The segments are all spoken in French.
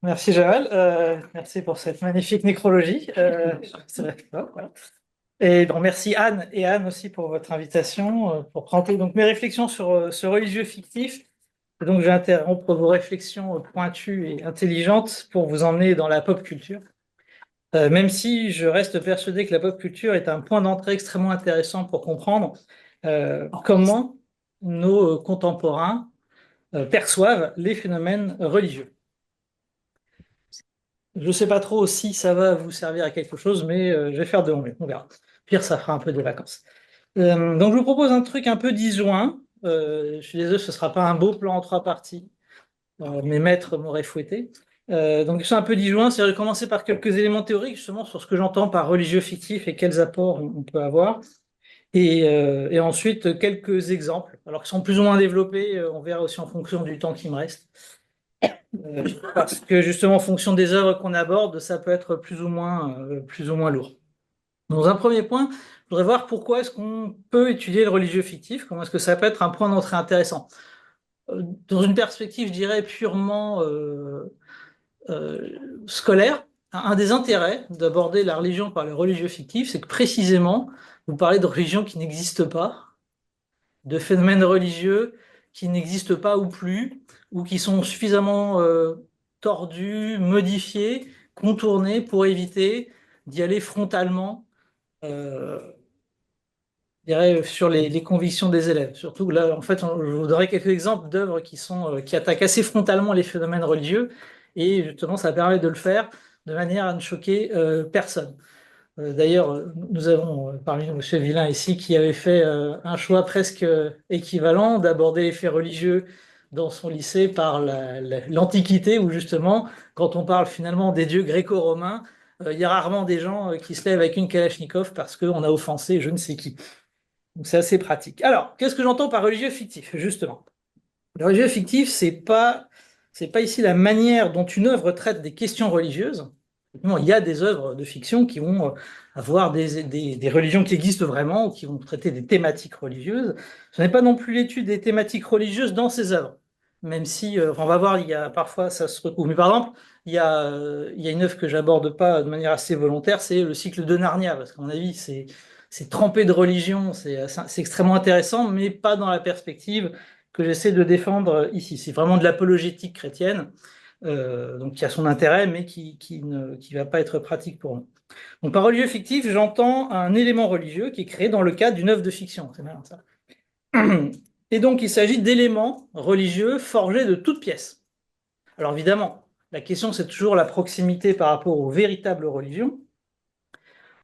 Merci Joël. Merci pour cette magnifique nécrologie. C'est vrai, voilà. Et donc merci Anne et Anne aussi pour votre invitation pour présenter donc mes réflexions sur ce religieux fictif. Et donc je vais interrompre vos réflexions pointues et intelligentes pour vous emmener dans la pop culture. Même si je reste persuadé que la pop culture est un point d'entrée extrêmement intéressant pour comprendre comment nos contemporains perçoivent les phénomènes religieux. Je ne sais pas trop si ça va vous servir à quelque chose, mais je vais faire de mon mieux. On verra. Pire, ça fera un peu de vacances. Donc, je vous propose un truc un peu disjoint. Je suis désolé, ce ne sera pas un beau plan en trois parties. Mes maîtres m'auraient fouetté. Donc, je suis un peu disjoint. C'est de commencer par quelques éléments théoriques, justement, sur ce que j'entends par religieux fictif et quels apports on peut avoir. Et ensuite, quelques exemples, alors qui sont plus ou moins développés. On verra aussi en fonction du temps qui me reste. Parce que justement, en fonction des œuvres qu'on aborde, ça peut être plus ou moins lourd. Dans un premier point, je voudrais voir pourquoi est-ce qu'on peut étudier le religieux fictif, comment est-ce que ça peut être un point d'entrée intéressant. Dans une perspective, je dirais, purement scolaire, un des intérêts d'aborder la religion par le religieux fictif, c'est que précisément, vous parlez de religions qui n'existent pas, de phénomènes religieux qui n'existent pas ou plus, ou qui sont suffisamment tordus, modifiés, contournés pour éviter d'y aller frontalement, euh, je dirais, sur les convictions des élèves. Surtout là, en fait, je vous donnerai quelques exemples d'œuvres qui attaquent assez frontalement les phénomènes religieux, et justement, ça permet de le faire de manière à ne choquer personne. D'ailleurs, nous avons parmi nous M. Villain ici qui avait fait un choix presque équivalent d'aborder les faits religieux dans son lycée par l'Antiquité, où justement, quand on parle finalement des dieux gréco-romains, il y a rarement des gens qui se lèvent avec une Kalachnikov parce qu'on a offensé je ne sais qui. Donc c'est assez pratique. Alors, qu'est-ce que j'entends par religieux fictif, justement? Le religieux fictif, c'est pas ici la manière dont une œuvre traite des questions religieuses. Effectivement, il y a des œuvres de fiction qui vont avoir des religions qui existent vraiment ou qui vont traiter des thématiques religieuses. Ce n'est pas non plus l'étude des thématiques religieuses dans ces œuvres, même si, on va voir, il y a parfois ça se retrouve. Mais par exemple, il y a une œuvre que j'aborde pas de manière assez volontaire, c'est le cycle de Narnia, parce qu'à mon avis, c'est trempé de religion, c'est extrêmement intéressant, mais pas dans la perspective que j'essaie de défendre ici. C'est vraiment de l'apologétique chrétienne, donc qui a son intérêt, mais qui va pas être pratique pour nous. Donc par religieux fictif, j'entends un élément religieux qui est créé dans le cadre d'une œuvre de fiction. C'est malin ça. Et donc il s'agit d'éléments religieux forgés de toutes pièces. Alors évidemment, la question c'est toujours la proximité par rapport aux véritables religions,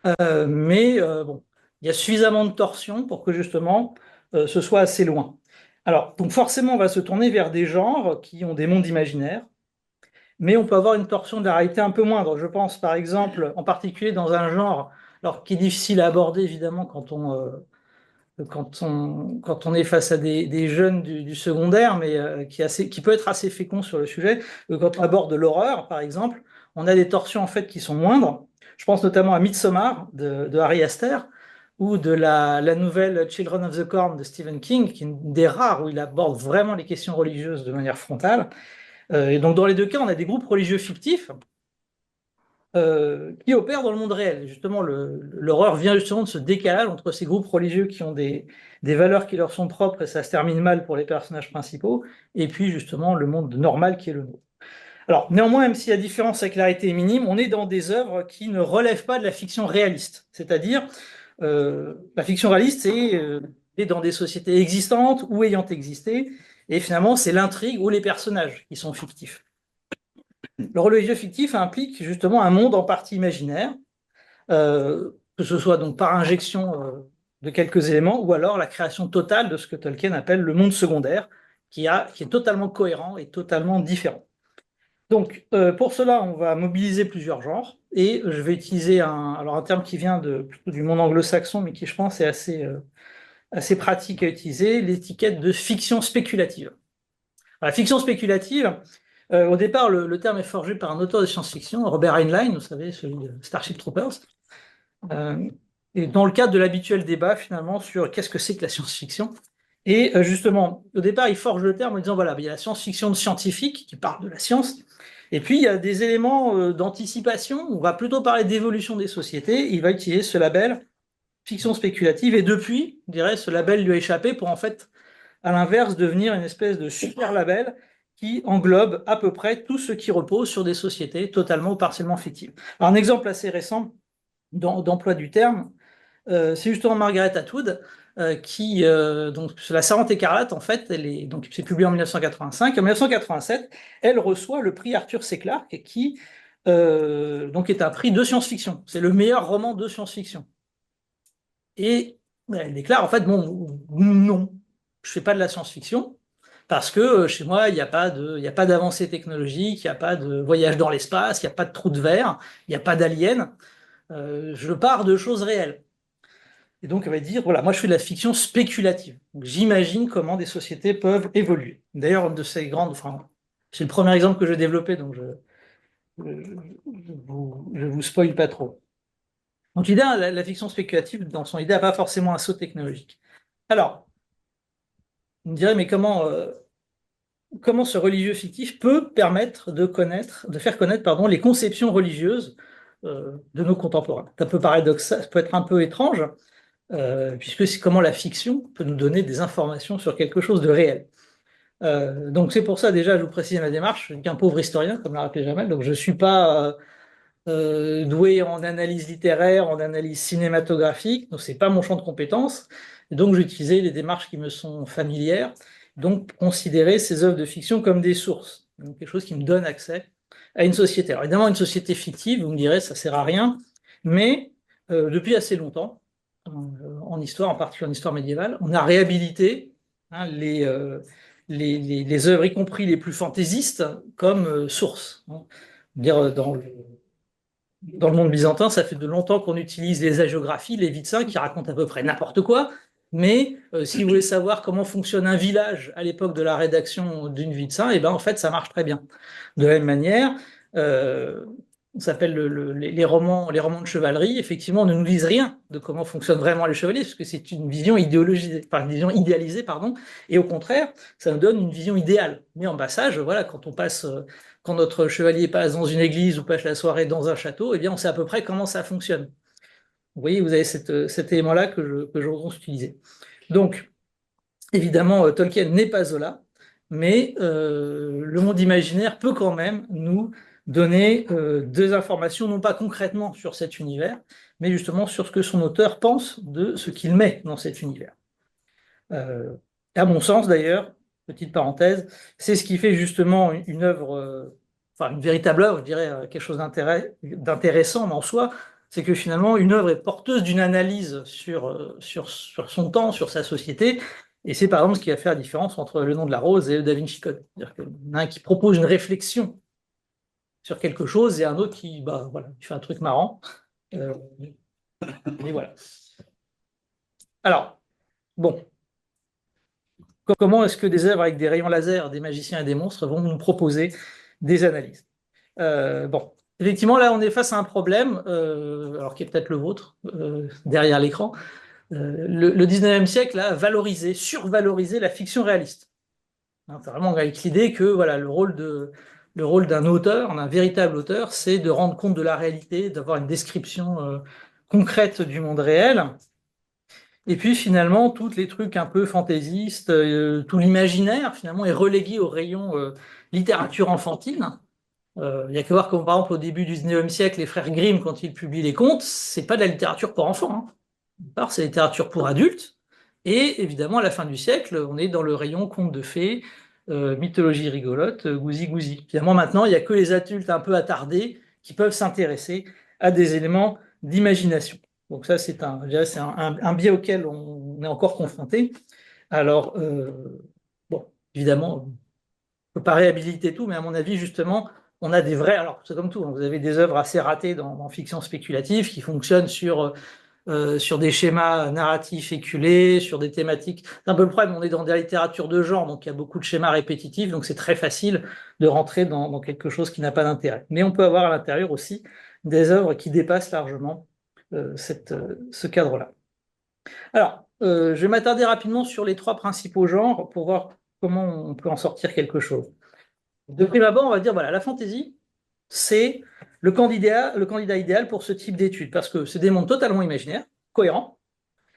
mais bon, il y a suffisamment de torsions pour que justement ce soit assez loin. Alors, donc forcément, on va se tourner vers des genres qui ont des mondes imaginaires, mais on peut avoir une torsion de la réalité un peu moindre. Je pense par exemple, en particulier dans un genre, alors qui est difficile à aborder évidemment quand on est face à des jeunes du secondaire, mais qui peut être assez fécond sur le sujet. Quand on aborde l'horreur, par exemple, on a des torsions en fait qui sont moindres. Je pense notamment à Midsommar de Ari Aster ou de la nouvelle Children of the Corn de Stephen King, qui est une des rares où il aborde vraiment les questions religieuses de manière frontale. Et donc dans les deux cas, on a des groupes religieux fictifs qui opèrent dans le monde réel. Justement, l'horreur vient justement de ce décalage entre ces groupes religieux qui ont des valeurs qui leur sont propres et ça se termine mal pour les personnages principaux, et puis justement le monde normal qui est le nôtre. Alors, néanmoins, même si la différence avec la réalité est minime, on est dans des œuvres qui ne relèvent pas de la fiction réaliste. C'est-à-dire, la fiction réaliste, est dans des sociétés existantes ou ayant existé, et finalement, c'est l'intrigue ou les personnages qui sont fictifs. Le religieux fictif implique justement un monde en partie imaginaire, que ce soit donc par injection de quelques éléments, ou alors la création totale de ce que Tolkien appelle le monde secondaire, qui est totalement cohérent et totalement différent. Donc, pour cela, on va mobiliser plusieurs genres, et je vais utiliser un terme qui vient plutôt du monde anglo-saxon, mais qui, je pense, est assez pratique à utiliser, l'étiquette de fiction spéculative. La fiction spéculative, au départ, le terme est forgé par un auteur de science-fiction, Robert Heinlein, vous savez, celui de Starship Troopers. Et dans le cadre de l'habituel débat, finalement, sur qu'est-ce que c'est que la science-fiction. Et justement, au départ, il forge le terme en disant, voilà, il y a la science-fiction scientifique qui parle de la science, Et puis, il y a des éléments d'anticipation. On va plutôt parler d'évolution des sociétés. Il va utiliser ce label fiction spéculative. Et depuis, je dirais, ce label lui a échappé pour en fait, à l'inverse, devenir une espèce de super label qui englobe à peu près tout ce qui repose sur des sociétés totalement ou partiellement fictives. Alors, un exemple assez récent d'emploi du terme, c'est justement Margaret Atwood, qui, donc, la Servante écarlate, en fait, donc, c'est publié en 1985. En 1987, elle reçoit le prix Arthur C. Clarke, qui donc, est un prix de science-fiction. C'est le meilleur roman de science-fiction. Et elle déclare, en fait, bon, non, je ne fais pas de la science-fiction, parce que chez moi, il n'y a pas d'avancée technologique, il n'y a pas de voyage dans l'espace, il n'y a pas de trou de verre, il n'y a pas d'aliens. Je pars de choses réelles. Et donc, elle va dire, voilà, moi je fais de la fiction spéculative. Donc, j'imagine comment des sociétés peuvent évoluer. D'ailleurs, une de ces grandes, enfin, c'est le premier exemple que je développais, donc je vous spoil pas trop. Donc, l'idée, la fiction spéculative, dans son idée, n'a pas forcément un saut technologique. Alors, on me dirait, mais comment ce religieux fictif peut permettre de faire connaître, pardon, les conceptions religieuses de nos contemporains? C'est un peu paradoxal, ça peut être un peu étrange, puisque c'est comment la fiction peut nous donner des informations sur quelque chose de réel. Donc c'est pour ça déjà, je vous précise ma démarche, je suis qu'un pauvre historien, comme l'a rappelé Jamel, donc je ne suis pas doué en analyse littéraire, en analyse cinématographique, donc c'est pas mon champ de compétences. Et donc j'ai utilisé les démarches qui me sont familières, donc considérer ces œuvres de fiction comme des sources, donc quelque chose qui me donne accès à une société. Alors évidemment, une société fictive, vous me direz, ça sert à rien, mais depuis assez longtemps, en histoire, en particulier en histoire médiévale, on a réhabilité hein, les œuvres, y compris les plus fantaisistes, comme sources. Hein. Dire, dans le monde byzantin, ça fait de longtemps qu'on utilise les hagiographies, les vides qui racontent à peu près n'importe quoi. Mais si vous voulez savoir comment fonctionne un village à l'époque de la rédaction d'une vie de saint, et ben en fait, ça marche très bien. De la même manière, euh, on s'appelle les romans de chevalerie. Effectivement, on ne nous disent rien de comment fonctionnent vraiment les chevaliers, parce que c'est une vision idéologisée, enfin, une vision idéalisée, pardon. Et au contraire, ça nous donne une vision idéale. Mais en passage, voilà, quand notre chevalier passe dans une église ou passe la soirée dans un château, eh bien, on sait à peu près comment ça fonctionne. Vous voyez, vous avez cet élément-là que je pense utiliser. Donc, évidemment, Tolkien n'est pas Zola, mais le monde imaginaire peut quand même nous donner des informations, non pas concrètement sur cet univers, mais justement sur ce que son auteur pense de ce qu'il met dans cet univers. À mon sens, d'ailleurs, petite parenthèse, c'est ce qui fait justement une œuvre, enfin une véritable œuvre, je dirais, quelque chose d'intéressant en soi, c'est que finalement, une œuvre est porteuse d'une analyse sur son temps, sur sa société, et c'est par exemple ce qui va faire la différence entre Le Nom de la Rose et le Da Vinci Code. C'est-à-dire qu'il y en a un qui propose une réflexion sur quelque chose et un autre qui, bah, voilà, qui fait un truc marrant. Euh, et voilà. Alors, bon. Comment est-ce que des œuvres avec des rayons laser, des magiciens et des monstres vont nous proposer des analyses? Bon, effectivement, là, on est face à un problème, alors qui est peut-être le vôtre, derrière l'écran. Le 19e siècle a valorisé, survalorisé la fiction réaliste. Hein, c'est vraiment avec l'idée que voilà, le rôle d'un auteur, d'un véritable auteur, c'est de rendre compte de la réalité, d'avoir une description concrète du monde réel. Et puis finalement, tous les trucs un peu fantaisistes, tout l'imaginaire finalement est relégué au rayon littérature enfantine. Il y a que voir comme par exemple au début du 19e siècle, les frères Grimm, quand ils publient les contes, c'est pas de la littérature pour enfants. Hein. D'une part, c'est la littérature pour adultes. Et évidemment, à la fin du siècle, on est dans le rayon contes de fées, mythologie rigolote, gousi-gousi. Finalement, maintenant, il n'y a que les adultes un peu attardés qui peuvent s'intéresser à des éléments d'imagination. Donc ça, je dirais, c'est un biais auquel on est encore confronté. Alors, bon, évidemment, on ne peut pas réhabiliter tout, mais à mon avis, justement, on a des vrais. Alors, c'est comme tout, hein, vous avez des œuvres assez ratées dans fiction spéculative qui fonctionnent sur des schémas narratifs éculés, sur des thématiques. C'est un peu le problème, on est dans des littératures de genre, donc il y a beaucoup de schémas répétitifs, donc c'est très facile de rentrer dans quelque chose qui n'a pas d'intérêt. Mais on peut avoir à l'intérieur aussi des œuvres qui dépassent largement ce cadre-là. Alors, je vais m'attarder rapidement sur les trois principaux genres pour voir comment on peut en sortir quelque chose. De prime abord, on va dire, voilà, la fantasy, c'est le candidat idéal pour ce type d'études, parce que c'est des mondes totalement imaginaires, cohérents,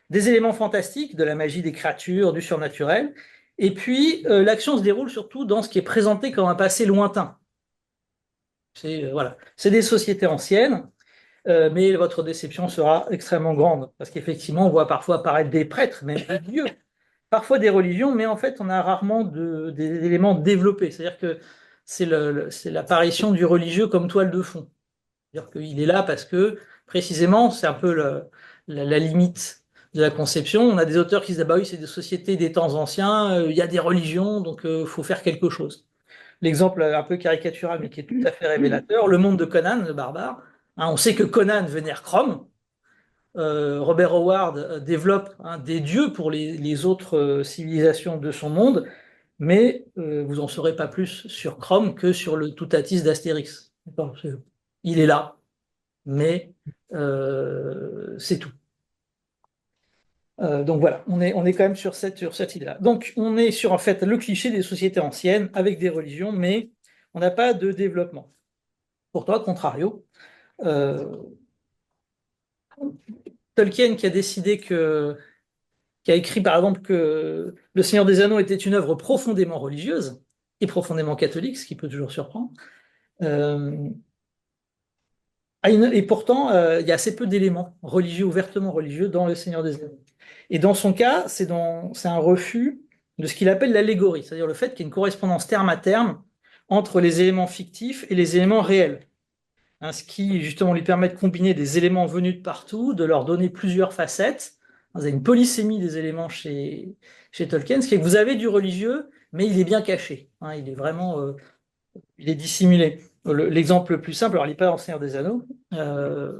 des éléments fantastiques, de la magie des créatures, du surnaturel, et puis l'action se déroule surtout dans ce qui est présenté comme un passé lointain. C'est voilà, c'est des sociétés anciennes, mais votre déception sera extrêmement grande, parce qu'effectivement, on voit parfois apparaître des prêtres, même des dieux, parfois des religions, mais en fait, on a rarement des éléments développés. C'est-à-dire que c'est l'apparition du religieux comme toile de fond. C'est-à-dire qu'il est là parce que, précisément, c'est un peu la limite de la conception. On a des auteurs qui se disent, ah bah oui, c'est des sociétés des temps anciens, il y a des religions, donc il faut faire quelque chose. L'exemple un peu caricatural, mais qui est tout à fait révélateur, le monde de Conan, le barbare. Hein, on sait que Conan vénère Chrome. Robert Howard développe des dieux pour les autres civilisations de son monde, mais vous n'en saurez pas plus sur Chrome que sur le Toutatis d'Astérix. Il est là, mais c'est tout. Donc voilà, on est quand même sur cette idée-là. Donc on est sur en fait le cliché des sociétés anciennes avec des religions, mais on n'a pas de développement. Pourtant, au contrario, euh, Tolkien qui a écrit par exemple que Le Seigneur des Anneaux était une œuvre profondément religieuse et profondément catholique, ce qui peut toujours surprendre. Euh, et pourtant, il y a assez peu d'éléments religieux, ouvertement religieux, dans Le Seigneur des Anneaux. Et dans son cas, c'est un refus de ce qu'il appelle l'allégorie, c'est-à-dire le fait qu'il y ait une correspondance terme à terme entre les éléments fictifs et les éléments réels. Hein, ce qui justement lui permet de combiner des éléments venus de partout, de leur donner plusieurs facettes. Vous avez une polysémie des éléments chez Tolkien, ce qui est que vous avez du religieux, mais il est bien caché. Hein, il est vraiment il est dissimulé. L'exemple le plus simple, alors il n'est pas dans le Seigneur des Anneaux, euh,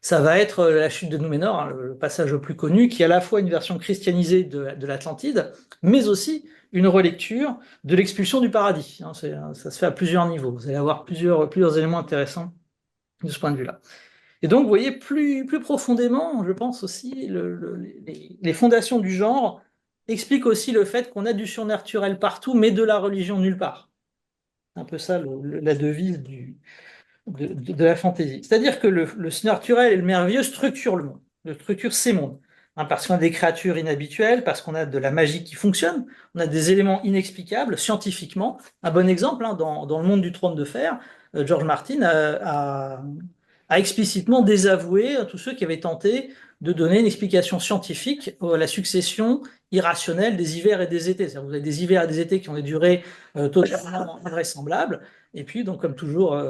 ça va être la chute de Núménor, hein, le passage le plus connu, qui est à la fois une version christianisée de l'Atlantide, mais aussi une relecture de l'expulsion du paradis. Hein, ça se fait à plusieurs niveaux. Vous allez avoir plusieurs éléments intéressants de ce point de vue-là. Et donc, vous voyez, plus profondément, je pense aussi, les fondations du genre expliquent aussi le fait qu'on a du surnaturel partout, mais de la religion nulle part. C'est un peu ça la devise de la fantaisie. C'est-à-dire que le surnaturel et le merveilleux structurent le monde, structurent ces mondes. Hein, parce qu'on a des créatures inhabituelles, parce qu'on a de la magie qui fonctionne, on a des éléments inexplicables scientifiquement. Un bon exemple, hein, dans le monde du trône de fer, George Martin a explicitement désavoué tous ceux qui avaient tenté de donner une explication scientifique à la succession irrationnelle des hivers et des étés. C'est-à-dire que vous avez des hivers et des étés qui ont des durées totalement invraisemblables. Et puis, donc, comme toujours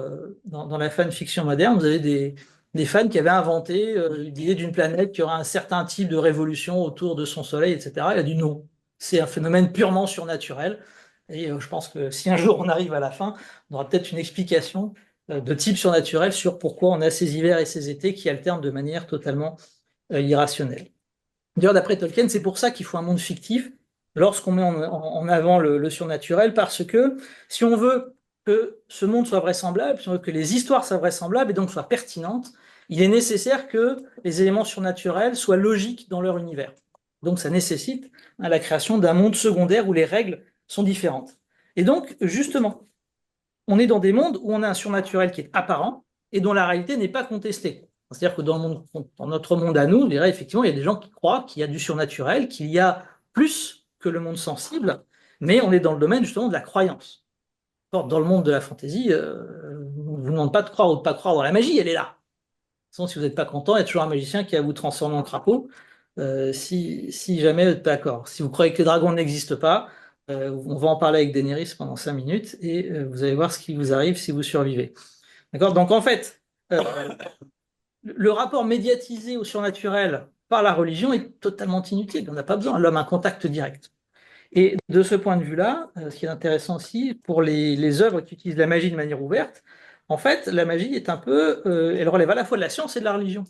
dans la fan-fiction moderne, vous avez des fans qui avaient inventé l'idée d'une planète qui aura un certain type de révolution autour de son soleil, etc. Il a dit non, c'est un phénomène purement surnaturel. Et je pense que si un jour on arrive à la fin, on aura peut-être une explication de type surnaturel sur pourquoi on a ces hivers et ces étés qui alternent de manière totalement irrationnelle. D'ailleurs, d'après Tolkien, c'est pour ça qu'il faut un monde fictif lorsqu'on met en avant le surnaturel, parce que si on veut que ce monde soit vraisemblable, si on veut que les histoires soient vraisemblables et donc soient pertinentes, il est nécessaire que les éléments surnaturels soient logiques dans leur univers. Donc ça nécessite la création d'un monde secondaire où les règles sont différentes. Et donc, justement, on est dans des mondes où on a un surnaturel qui est apparent et dont la réalité n'est pas contestée. C'est-à-dire que dans notre monde à nous, je dirais, effectivement, il y a des gens qui croient qu'il y a du surnaturel, qu'il y a plus que le monde sensible, mais on est dans le domaine justement de la croyance. Or, dans le monde de la fantaisie, on ne vous demande pas de croire ou de ne pas croire dans la magie, elle est là. De toute façon, si vous n'êtes pas content, il y a toujours un magicien qui va vous transformer en crapaud, si jamais vous n'êtes pas d'accord. Si vous croyez que les dragons n'existent pas, on va en parler avec Daenerys pendant 5 minutes et vous allez voir ce qui vous arrive si vous survivez. D'accord? Donc en fait, le rapport médiatisé au surnaturel par la religion est totalement inutile. On n'a pas besoin. L'homme a un contact direct. Et de ce point de vue-là, ce qui est intéressant aussi pour les œuvres qui utilisent la magie de manière ouverte, en fait, la magie est un peu, elle relève à la fois de la science et de la religion.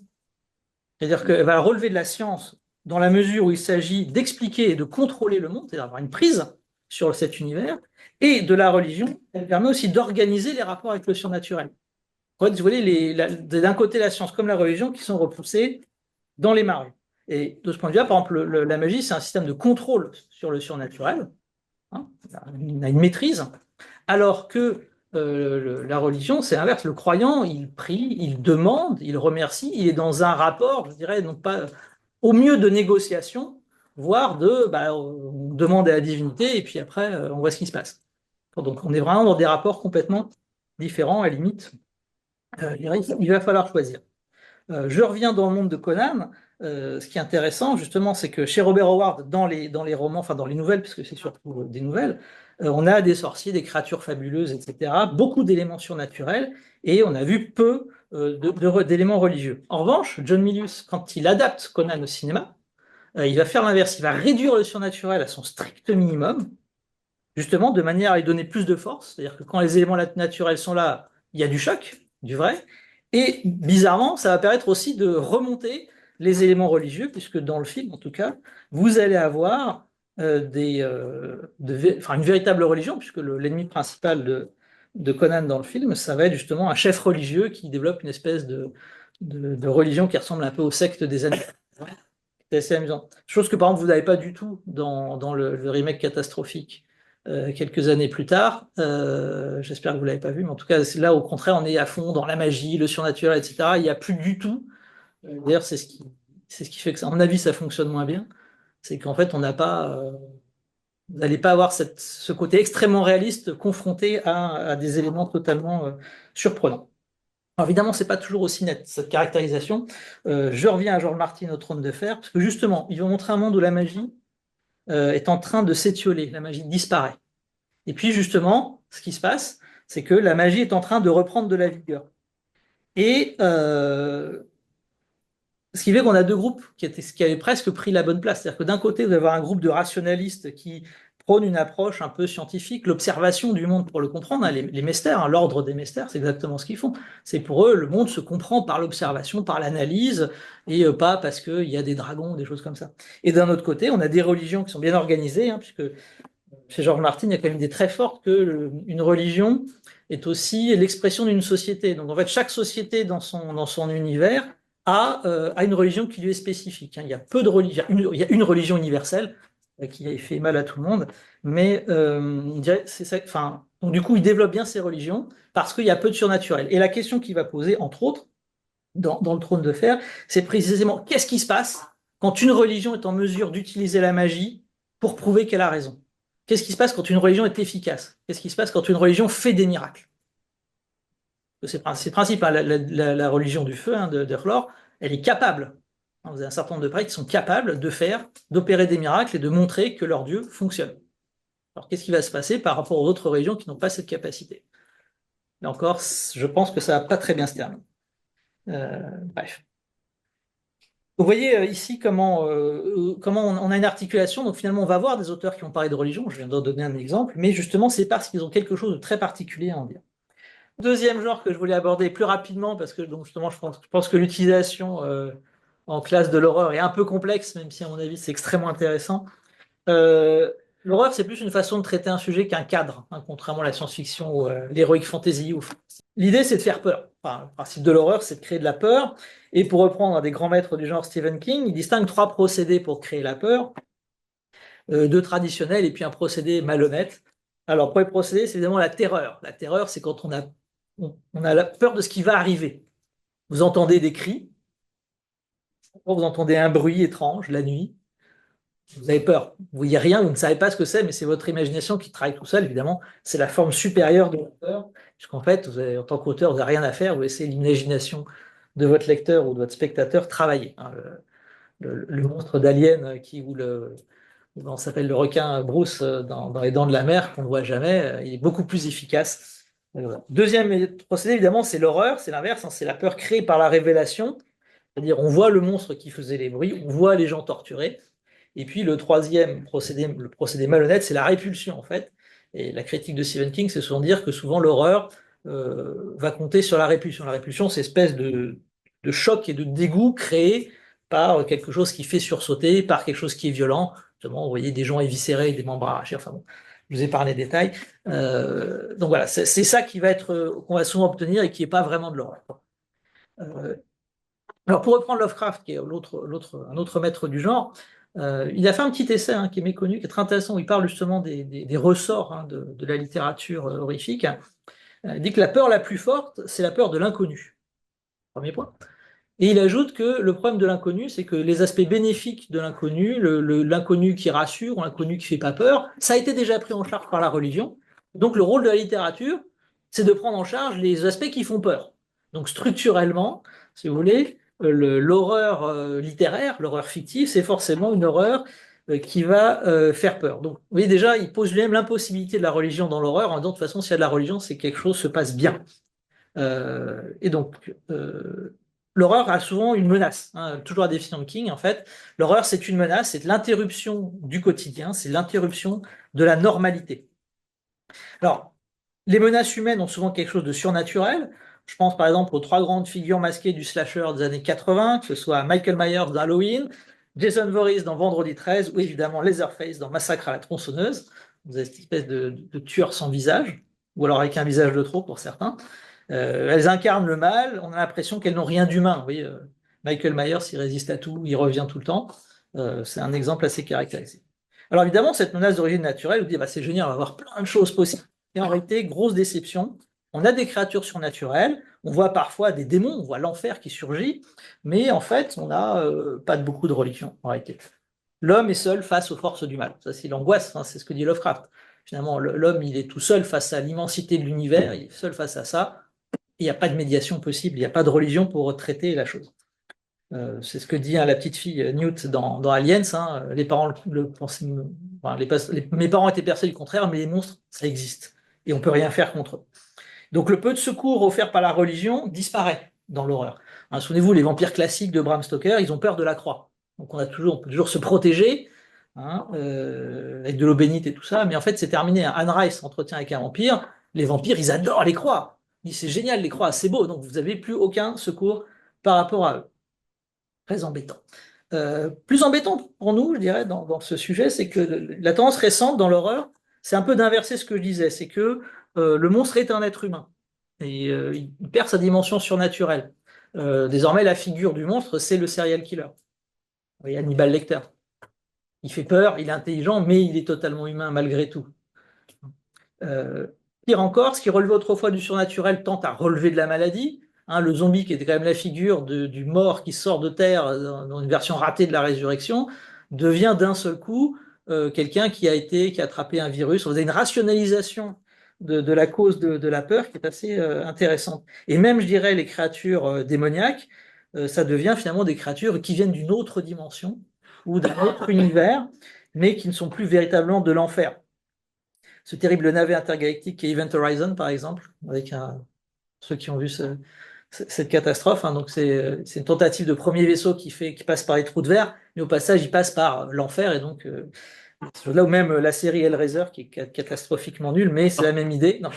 C'est-à-dire qu'elle va relever de la science dans la mesure où il s'agit d'expliquer et de contrôler le monde, c'est-à-dire d'avoir une prise sur cet univers, et de la religion, elle permet aussi d'organiser les rapports avec le surnaturel. En fait, vous voyez, d'un côté la science comme la religion qui sont repoussées dans les marges. Et de ce point de vue-là, par exemple, la magie, c'est un système de contrôle sur le surnaturel. Hein, on a une maîtrise, alors que la religion, c'est l'inverse. Le croyant, il prie, il demande, il remercie, il est dans un rapport, je dirais, non pas au mieux de négociation, voire on demande à la divinité et puis après, on voit ce qui se passe. Donc, on est vraiment dans des rapports complètement différents, à la limite. Il va falloir choisir. Je reviens dans le monde de Conan. Ce qui est intéressant, justement, c'est que chez Robert Howard, dans les romans, enfin dans les nouvelles, puisque c'est surtout des nouvelles, on a des sorciers, des créatures fabuleuses, etc. Beaucoup d'éléments surnaturels, et on a vu peu d'éléments religieux. En revanche, John Milius, quand il adapte Conan au cinéma, il va faire l'inverse. Il va réduire le surnaturel à son strict minimum, justement de manière à lui donner plus de force. C'est-à-dire que quand les éléments naturels sont là, il y a du choc, du vrai. Et bizarrement, ça va permettre aussi de remonter les éléments religieux, puisque dans le film, en tout cas, vous allez avoir une véritable religion, puisque l'ennemi principal de Conan dans le film, ça va être justement un chef religieux qui développe une espèce de religion qui ressemble un peu aux sectes des années. C'est assez amusant. Chose que par exemple vous n'avez pas du tout dans le remake catastrophique quelques années plus tard. J'espère que vous ne l'avez pas vu, mais en tout cas là au contraire on est à fond dans la magie, le surnaturel, etc. Il n'y a plus du tout. D'ailleurs c'est ce qui fait que à mon avis ça fonctionne moins bien. C'est qu'en fait on n'a pas, vous n'allez pas avoir ce côté extrêmement réaliste confronté à des éléments totalement surprenants. Alors, évidemment, c'est pas toujours aussi net, cette caractérisation. Je reviens à George Martin au Trône de Fer, parce que justement, il veut montrer un monde où la magie est en train de s'étioler, la magie disparaît. Et puis justement, ce qui se passe, c'est que la magie est en train de reprendre de la vigueur. Et ce qui fait qu'on a deux groupes qui avaient presque pris la bonne place. C'est-à-dire que d'un côté, vous allez avoir un groupe de rationalistes qui prônent une approche un peu scientifique, l'observation du monde pour le comprendre. Hein, les mestères, hein, l'ordre des mestères, c'est exactement ce qu'ils font. C'est pour eux, le monde se comprend par l'observation, par l'analyse, et pas parce qu'il y a des dragons, des choses comme ça. Et d'un autre côté, on a des religions qui sont bien organisées, hein, puisque chez Georges Martin, il y a quand même une idée très forte que une religion est aussi l'expression d'une société. Donc en fait, chaque société dans son univers a une religion qui lui est spécifique. Hein. Il y a peu de religions, il y a une religion universelle qui a fait mal à tout le monde, mais on dirait c'est ça. Enfin, donc du coup, il développe bien ses religions parce qu'il y a peu de surnaturel. Et la question qu'il va poser, entre autres, dans le Trône de Fer, c'est précisément qu'est-ce qui se passe quand une religion est en mesure d'utiliser la magie pour prouver qu'elle a raison? Qu'est-ce qui se passe quand une religion est efficace? Qu'est-ce qui se passe quand une religion fait des miracles? C'est le principe, hein, la religion du feu, hein, de Chlore, elle est capable. Vous avez un certain nombre de prêtres qui sont capables d'opérer des miracles et de montrer que leur Dieu fonctionne. Alors qu'est-ce qui va se passer par rapport aux autres religions qui n'ont pas cette capacité? Là encore, je pense que ça va pas très bien se terminer. Bref. Vous voyez ici comment on a une articulation. Donc finalement, on va voir des auteurs qui ont parlé de religion. Je viens de donner un exemple, mais justement, c'est parce qu'ils ont quelque chose de très particulier à en dire. Deuxième genre que je voulais aborder plus rapidement, parce que donc justement, je pense que l'utilisation en classe de l'horreur est un peu complexe, même si à mon avis, c'est extrêmement intéressant. L'horreur, c'est plus une façon de traiter un sujet qu'un cadre, hein, contrairement à la science-fiction ou l'heroic fantasy. L'idée, c'est de faire peur. Enfin, le principe de l'horreur, c'est de créer de la peur. Et pour reprendre un des grands maîtres du genre Stephen King, il distingue trois procédés pour créer la peur, deux traditionnels et puis un procédé malhonnête. Alors, le premier procédé, c'est évidemment la terreur. La terreur, c'est quand on a la peur de ce qui va arriver. Vous entendez des cris, vous entendez un bruit étrange la nuit, vous avez peur. Vous voyez rien, vous ne savez pas ce que c'est, mais c'est votre imagination qui travaille tout seul, évidemment. C'est la forme supérieure de la peur, puisqu'en fait, en tant qu'auteur, vous n'avez rien à faire, vous laissez l'imagination de votre lecteur ou de votre spectateur travailler. Hein. Le monstre d'Alien on s'appelle le requin Bruce dans Les Dents de la Mer, qu'on ne voit jamais, il est beaucoup plus efficace. Voilà. Deuxième procédé, évidemment, c'est l'horreur, c'est l'inverse, hein, c'est la peur créée par la révélation, c'est-à-dire on voit le monstre qui faisait les bruits, on voit les gens torturés. Et puis le troisième procédé, le procédé malhonnête, c'est la répulsion en fait. Et la critique de Stephen King, c'est souvent dire que souvent l'horreur va compter sur la répulsion. La répulsion, c'est une espèce de choc et de dégoût créé par quelque chose qui fait sursauter, par quelque chose qui est violent. Justement, vous voyez des gens éviscérés, des membres arrachés. Enfin bon, je vous ai parlé des détails. Donc voilà, c'est ça qui va être qu'on va souvent obtenir et qui n'est pas vraiment de l'horreur. Euh, alors pour reprendre Lovecraft, qui est un autre maître du genre, il a fait un petit essai hein, qui est méconnu, qui est très intéressant, où il parle justement des ressorts hein, de la littérature horrifique. Il dit que la peur la plus forte, c'est la peur de l'inconnu. Premier point. Et il ajoute que le problème de l'inconnu, c'est que les aspects bénéfiques de l'inconnu, l'inconnu qui rassure ou l'inconnu qui fait pas peur, ça a été déjà pris en charge par la religion. Donc le rôle de la littérature, c'est de prendre en charge les aspects qui font peur. Donc structurellement, si vous voulez, l'horreur littéraire, l'horreur fictive, c'est forcément une horreur qui va faire peur. Donc vous voyez déjà, il pose lui-même l'impossibilité de la religion dans l'horreur en disant de toute façon, s'il y a de la religion, c'est que quelque chose se passe bien. Et donc, l'horreur a souvent une menace, hein, toujours la définition de King, en fait. L'horreur, c'est une menace, c'est l'interruption du quotidien, c'est l'interruption de la normalité. Alors, les menaces humaines ont souvent quelque chose de surnaturel. Je pense par exemple aux trois grandes figures masquées du slasher des années 80, que ce soit Michael Myers dans Halloween, Jason Voorhees dans Vendredi 13, ou évidemment Leatherface dans Massacre à la tronçonneuse. Vous avez cette espèce de tueur sans visage, ou alors avec un visage de trop pour certains. Elles incarnent le mal, on a l'impression qu'elles n'ont rien d'humain. Vous voyez, Michael Myers, il résiste à tout, il revient tout le temps. C'est un exemple assez caractéristique. Alors évidemment, cette menace d'origine naturelle, vous dites, bah, c'est génial, on va avoir plein de choses possibles. Et en réalité, grosse déception, on a des créatures surnaturelles, on voit parfois des démons, on voit l'enfer qui surgit, mais en fait, on n'a pas beaucoup de religion en réalité. L'homme est seul face aux forces du mal. Ça, c'est l'angoisse, hein, c'est ce que dit Lovecraft. Finalement, l'homme, il est tout seul face à l'immensité de l'univers, il est seul face à ça. Il n'y a pas de médiation possible, il n'y a pas de religion pour traiter la chose. C'est ce que dit la petite fille Newt dans Aliens. Hein, les parents le pensaient, enfin, mes parents étaient persuadés du contraire, mais les monstres, ça existe. Et on ne peut rien faire contre eux. Donc le peu de secours offert par la religion disparaît dans l'horreur. Hein, souvenez-vous, les vampires classiques de Bram Stoker, ils ont peur de la croix. Donc on peut toujours se protéger, hein, avec de l'eau bénite et tout ça, mais en fait c'est terminé. Anne Rice entretient avec un vampire, les vampires, ils adorent les croix. Ils disent c'est génial les croix, c'est beau, donc vous n'avez plus aucun secours par rapport à eux. Très embêtant. Plus embêtant pour nous, je dirais, dans ce sujet, c'est que la tendance récente dans l'horreur, c'est un peu d'inverser ce que je disais, c'est que le monstre est un être humain et il perd sa dimension surnaturelle. Désormais, la figure du monstre, c'est le serial killer. Vous voyez, Hannibal Lecter. Il fait peur, il est intelligent, mais il est totalement humain malgré tout. Euh, Pire encore, ce qui relevait autrefois du surnaturel tente à relever de la maladie. Hein, le zombie, qui était quand même la figure du mort qui sort de terre dans une version ratée de la résurrection, devient d'un seul coup quelqu'un qui a attrapé un virus. On faisait une rationalisation de la cause de la peur qui est assez intéressante. Et même, je dirais, les créatures démoniaques, ça devient finalement des créatures qui viennent d'une autre dimension ou d'un autre univers, mais qui ne sont plus véritablement de l'enfer. Ce terrible navet intergalactique qui est Event Horizon, par exemple, avec ceux qui ont vu cette catastrophe. Hein, donc c'est une tentative de premier vaisseau qui passe par les trous de verre, mais au passage, il passe par l'enfer. Et donc, là où même la série Hellraiser, qui est catastrophiquement nulle, mais c'est la même idée. Non,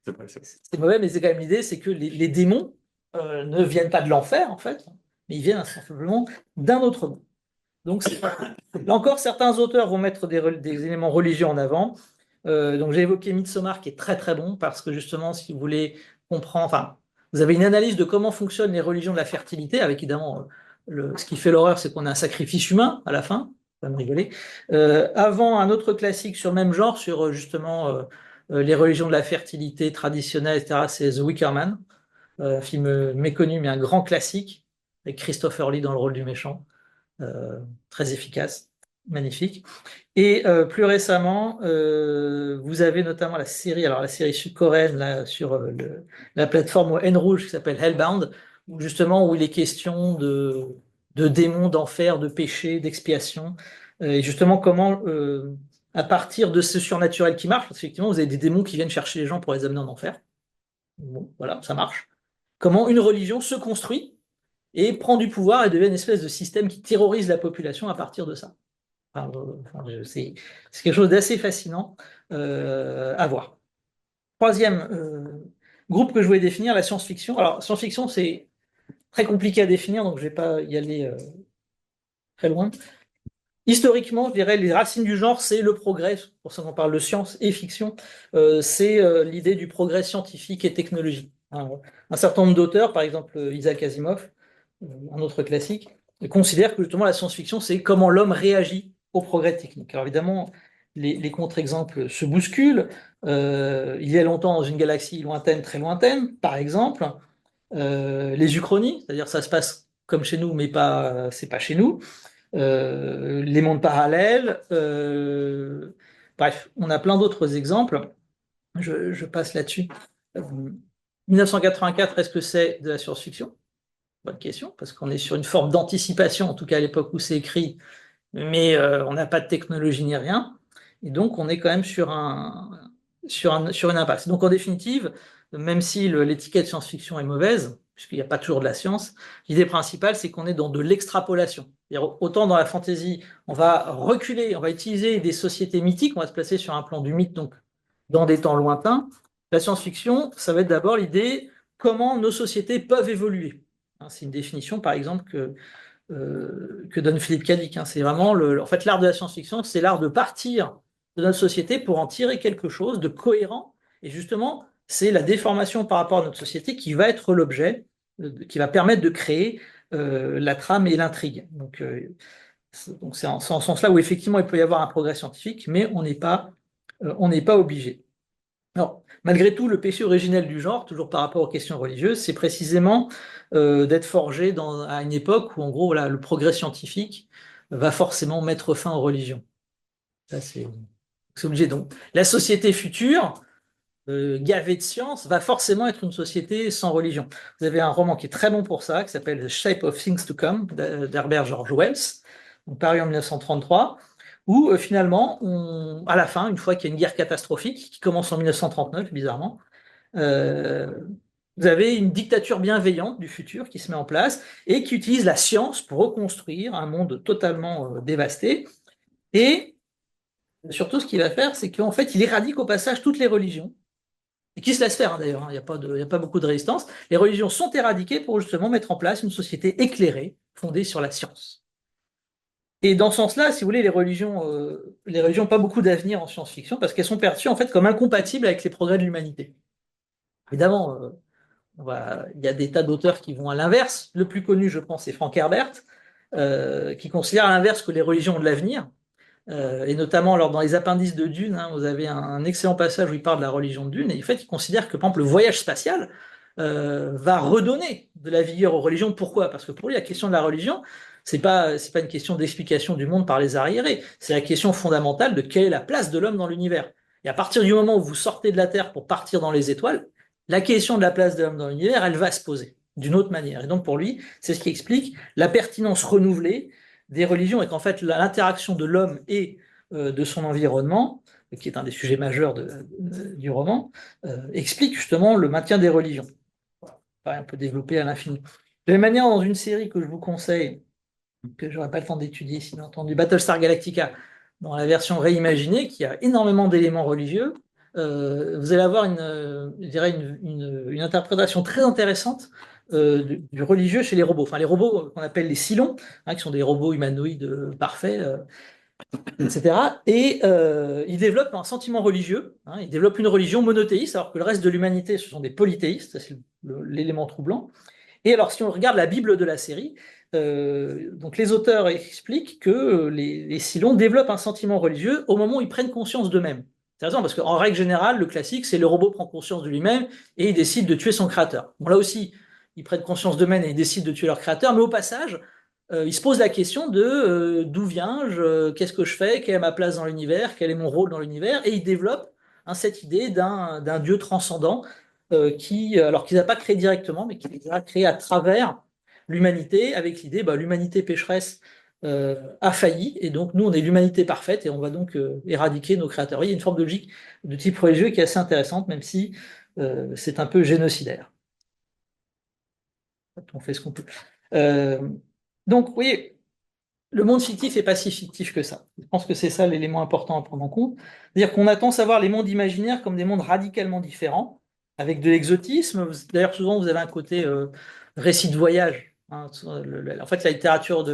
c'est mauvais, mais c'est quand même l'idée, c'est que les démons ne viennent pas de l'enfer, en fait, mais ils viennent simplement d'un autre monde. Donc, là encore, certains auteurs vont mettre des éléments religieux en avant. Donc j'ai évoqué Midsommar qui est très très bon parce que justement, si vous voulez comprendre, enfin, vous avez une analyse de comment fonctionnent les religions de la fertilité, avec évidemment ce qui fait l'horreur, c'est qu'on a un sacrifice humain à la fin, ça va me rigoler. Avant, un autre classique sur le même genre, sur justement les religions de la fertilité traditionnelle, etc., c'est The Wicker Man, un film méconnu mais un grand classique, avec Christopher Lee dans le rôle du méchant, très efficace, magnifique. Et plus récemment, vous avez notamment la série sud-coréenne là, sur la plateforme Haine Rouge qui s'appelle Hellbound, où il est question de démons, d'enfer, de péché, d'expiation, et justement comment, à partir de ce surnaturel qui marche, parce qu'effectivement, vous avez des démons qui viennent chercher les gens pour les amener en enfer. Bon, voilà, ça marche. Comment une religion se construit et prend du pouvoir et devient une espèce de système qui terrorise la population à partir de ça. C'est quelque chose d'assez fascinant à voir. Troisième groupe que je voulais définir, la science-fiction. Alors, science-fiction, c'est très compliqué à définir, donc je ne vais pas y aller très loin. Historiquement, je dirais, les racines du genre, c'est le progrès, pour ça qu'on parle de science et fiction, c'est l'idée du progrès scientifique et technologique. Un certain nombre d'auteurs, par exemple Isaac Asimov, un autre classique, considèrent que justement la science-fiction, c'est comment l'homme réagit au progrès technique. Alors évidemment, les contre-exemples se bousculent. il y a longtemps dans une galaxie lointaine, très lointaine, par exemple. Les uchronies, c'est-à-dire ça se passe comme chez nous, mais pas, c'est pas chez nous. Les mondes parallèles. Bref, on a plein d'autres exemples. Je passe là-dessus. 1984, est-ce que c'est de la science-fiction? Bonne question, parce qu'on est sur une forme d'anticipation, en tout cas à l'époque où c'est écrit, mais on n'a pas de technologie ni rien. Et donc, on est quand même sur une impasse. Donc, en définitive, même si l'étiquette science-fiction est mauvaise, puisqu'il n'y a pas toujours de la science, l'idée principale, c'est qu'on est dans de l'extrapolation. Autant dans la fantasy, on va reculer, on va utiliser des sociétés mythiques, on va se placer sur un plan du mythe, donc dans des temps lointains. La science-fiction, ça va être d'abord l'idée comment nos sociétés peuvent évoluer. Hein, c'est une définition, par exemple, que donne Philippe Cadic. Hein. C'est vraiment en fait, l'art de la science-fiction, c'est l'art de partir de notre société pour en tirer quelque chose de cohérent. Et justement, c'est la déformation par rapport à notre société qui va être l'objet, qui va permettre de créer la trame et l'intrigue. Donc c'est en ce sens-là où effectivement il peut y avoir un progrès scientifique, mais on n'est pas obligé. Alors, malgré tout, le péché originel du genre, toujours par rapport aux questions religieuses, c'est précisément d'être forgé à une époque où, en gros, voilà, le progrès scientifique va forcément mettre fin aux religions. Ça, c'est obligé. Donc, la société future, gavée de science, va forcément être une société sans religion. Vous avez un roman qui est très bon pour ça, qui s'appelle The Shape of Things to Come, d'Herbert George Wells, donc paru en 1933, où finalement, à la fin, une fois qu'il y a une guerre catastrophique, qui commence en 1939, bizarrement, euh, vous avez une dictature bienveillante du futur qui se met en place et qui utilise la science pour reconstruire un monde totalement dévasté. Et surtout, ce qu'il va faire, c'est qu'en fait, il éradique au passage toutes les religions, et qui se laissent faire, hein, d'ailleurs, hein. Il y a pas beaucoup de résistance. Les religions sont éradiquées pour justement mettre en place une société éclairée, fondée sur la science. Et dans ce sens-là, si vous voulez, les religions n'ont pas beaucoup d'avenir en science-fiction parce qu'elles sont perçues en fait comme incompatibles avec les progrès de l'humanité. Évidemment, il y a des tas d'auteurs qui vont à l'inverse. Le plus connu, je pense, c'est Frank Herbert, qui considère à l'inverse que les religions ont de l'avenir. Et notamment, alors, dans les appendices de Dune, hein, vous avez un excellent passage où il parle de la religion de Dune, et en fait, il considère que, par exemple, le voyage spatial va redonner de la vigueur aux religions. Pourquoi? Parce que pour lui, la question de la religion, c'est pas une question d'explication du monde par les arriérés, c'est la question fondamentale de quelle est la place de l'homme dans l'univers. Et à partir du moment où vous sortez de la Terre pour partir dans les étoiles, la question de la place de l'homme dans l'univers, elle va se poser d'une autre manière. Et donc, pour lui, c'est ce qui explique la pertinence renouvelée des religions et qu'en fait l'interaction de l'homme et de son environnement, qui est un des sujets majeurs du roman, explique justement le maintien des religions. Voilà, on peut développer à l'infini. De la même manière, dans une série que je vous conseille, que j'aurais pas le temps d'étudier, si bien entendu, Battlestar Galactica, dans la version réimaginée, qui a énormément d'éléments religieux, vous allez avoir je dirais une interprétation très intéressante du religieux chez les robots. Enfin, les robots qu'on appelle les Cylons, hein, qui sont des robots humanoïdes parfaits, etc. Et ils développent un sentiment religieux, hein, ils développent une religion monothéiste, alors que le reste de l'humanité, ce sont des polythéistes, ça, c'est l'élément troublant. Et alors, si on regarde la Bible de la série, donc les auteurs expliquent que les Cylons développent un sentiment religieux au moment où ils prennent conscience d'eux-mêmes. C'est intéressant parce qu'en règle générale, le classique, c'est le robot prend conscience de lui-même et il décide de tuer son créateur. Bon, là aussi, ils prennent conscience d'eux-mêmes et ils décident de tuer leur créateur, mais au passage, ils se posent la question de d'où viens-je, qu'est-ce que je fais, quelle est ma place dans l'univers, quel est mon rôle dans l'univers, et ils développent hein, cette idée d'un Dieu transcendant alors qu'ils n'a pas créé directement, mais qui les a créés à travers l'humanité, avec l'idée, bah, l'humanité pécheresse a failli, et donc nous, on est l'humanité parfaite, et on va donc éradiquer nos créateurs. Il y a une forme de logique de type religieux qui est assez intéressante, même si c'est un peu génocidaire. On fait ce qu'on peut. Euh, donc, vous voyez, le monde fictif n'est pas si fictif que ça. Je pense que c'est ça l'élément important à prendre en compte. C'est-à-dire qu'on a tendance à voir les mondes imaginaires comme des mondes radicalement différents, avec de l'exotisme. D'ailleurs, souvent, vous avez un côté récit de voyage. Hein. En fait, la littérature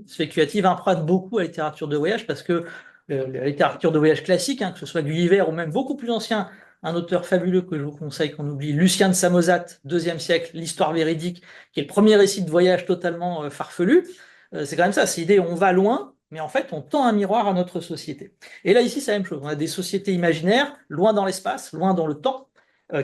spéculative emprunte beaucoup à la littérature de voyage parce que la littérature de voyage classique, hein, que ce soit Gulliver ou même beaucoup plus ancien, un auteur fabuleux que je vous conseille qu'on oublie, Lucien de Samosate, deuxième siècle, l'histoire véridique, qui est le premier récit de voyage totalement farfelu. C'est quand même ça, c'est l'idée, on va loin, mais en fait, on tend un miroir à notre société. Et là, ici, c'est la même chose. On a des sociétés imaginaires, loin dans l'espace, loin dans le temps,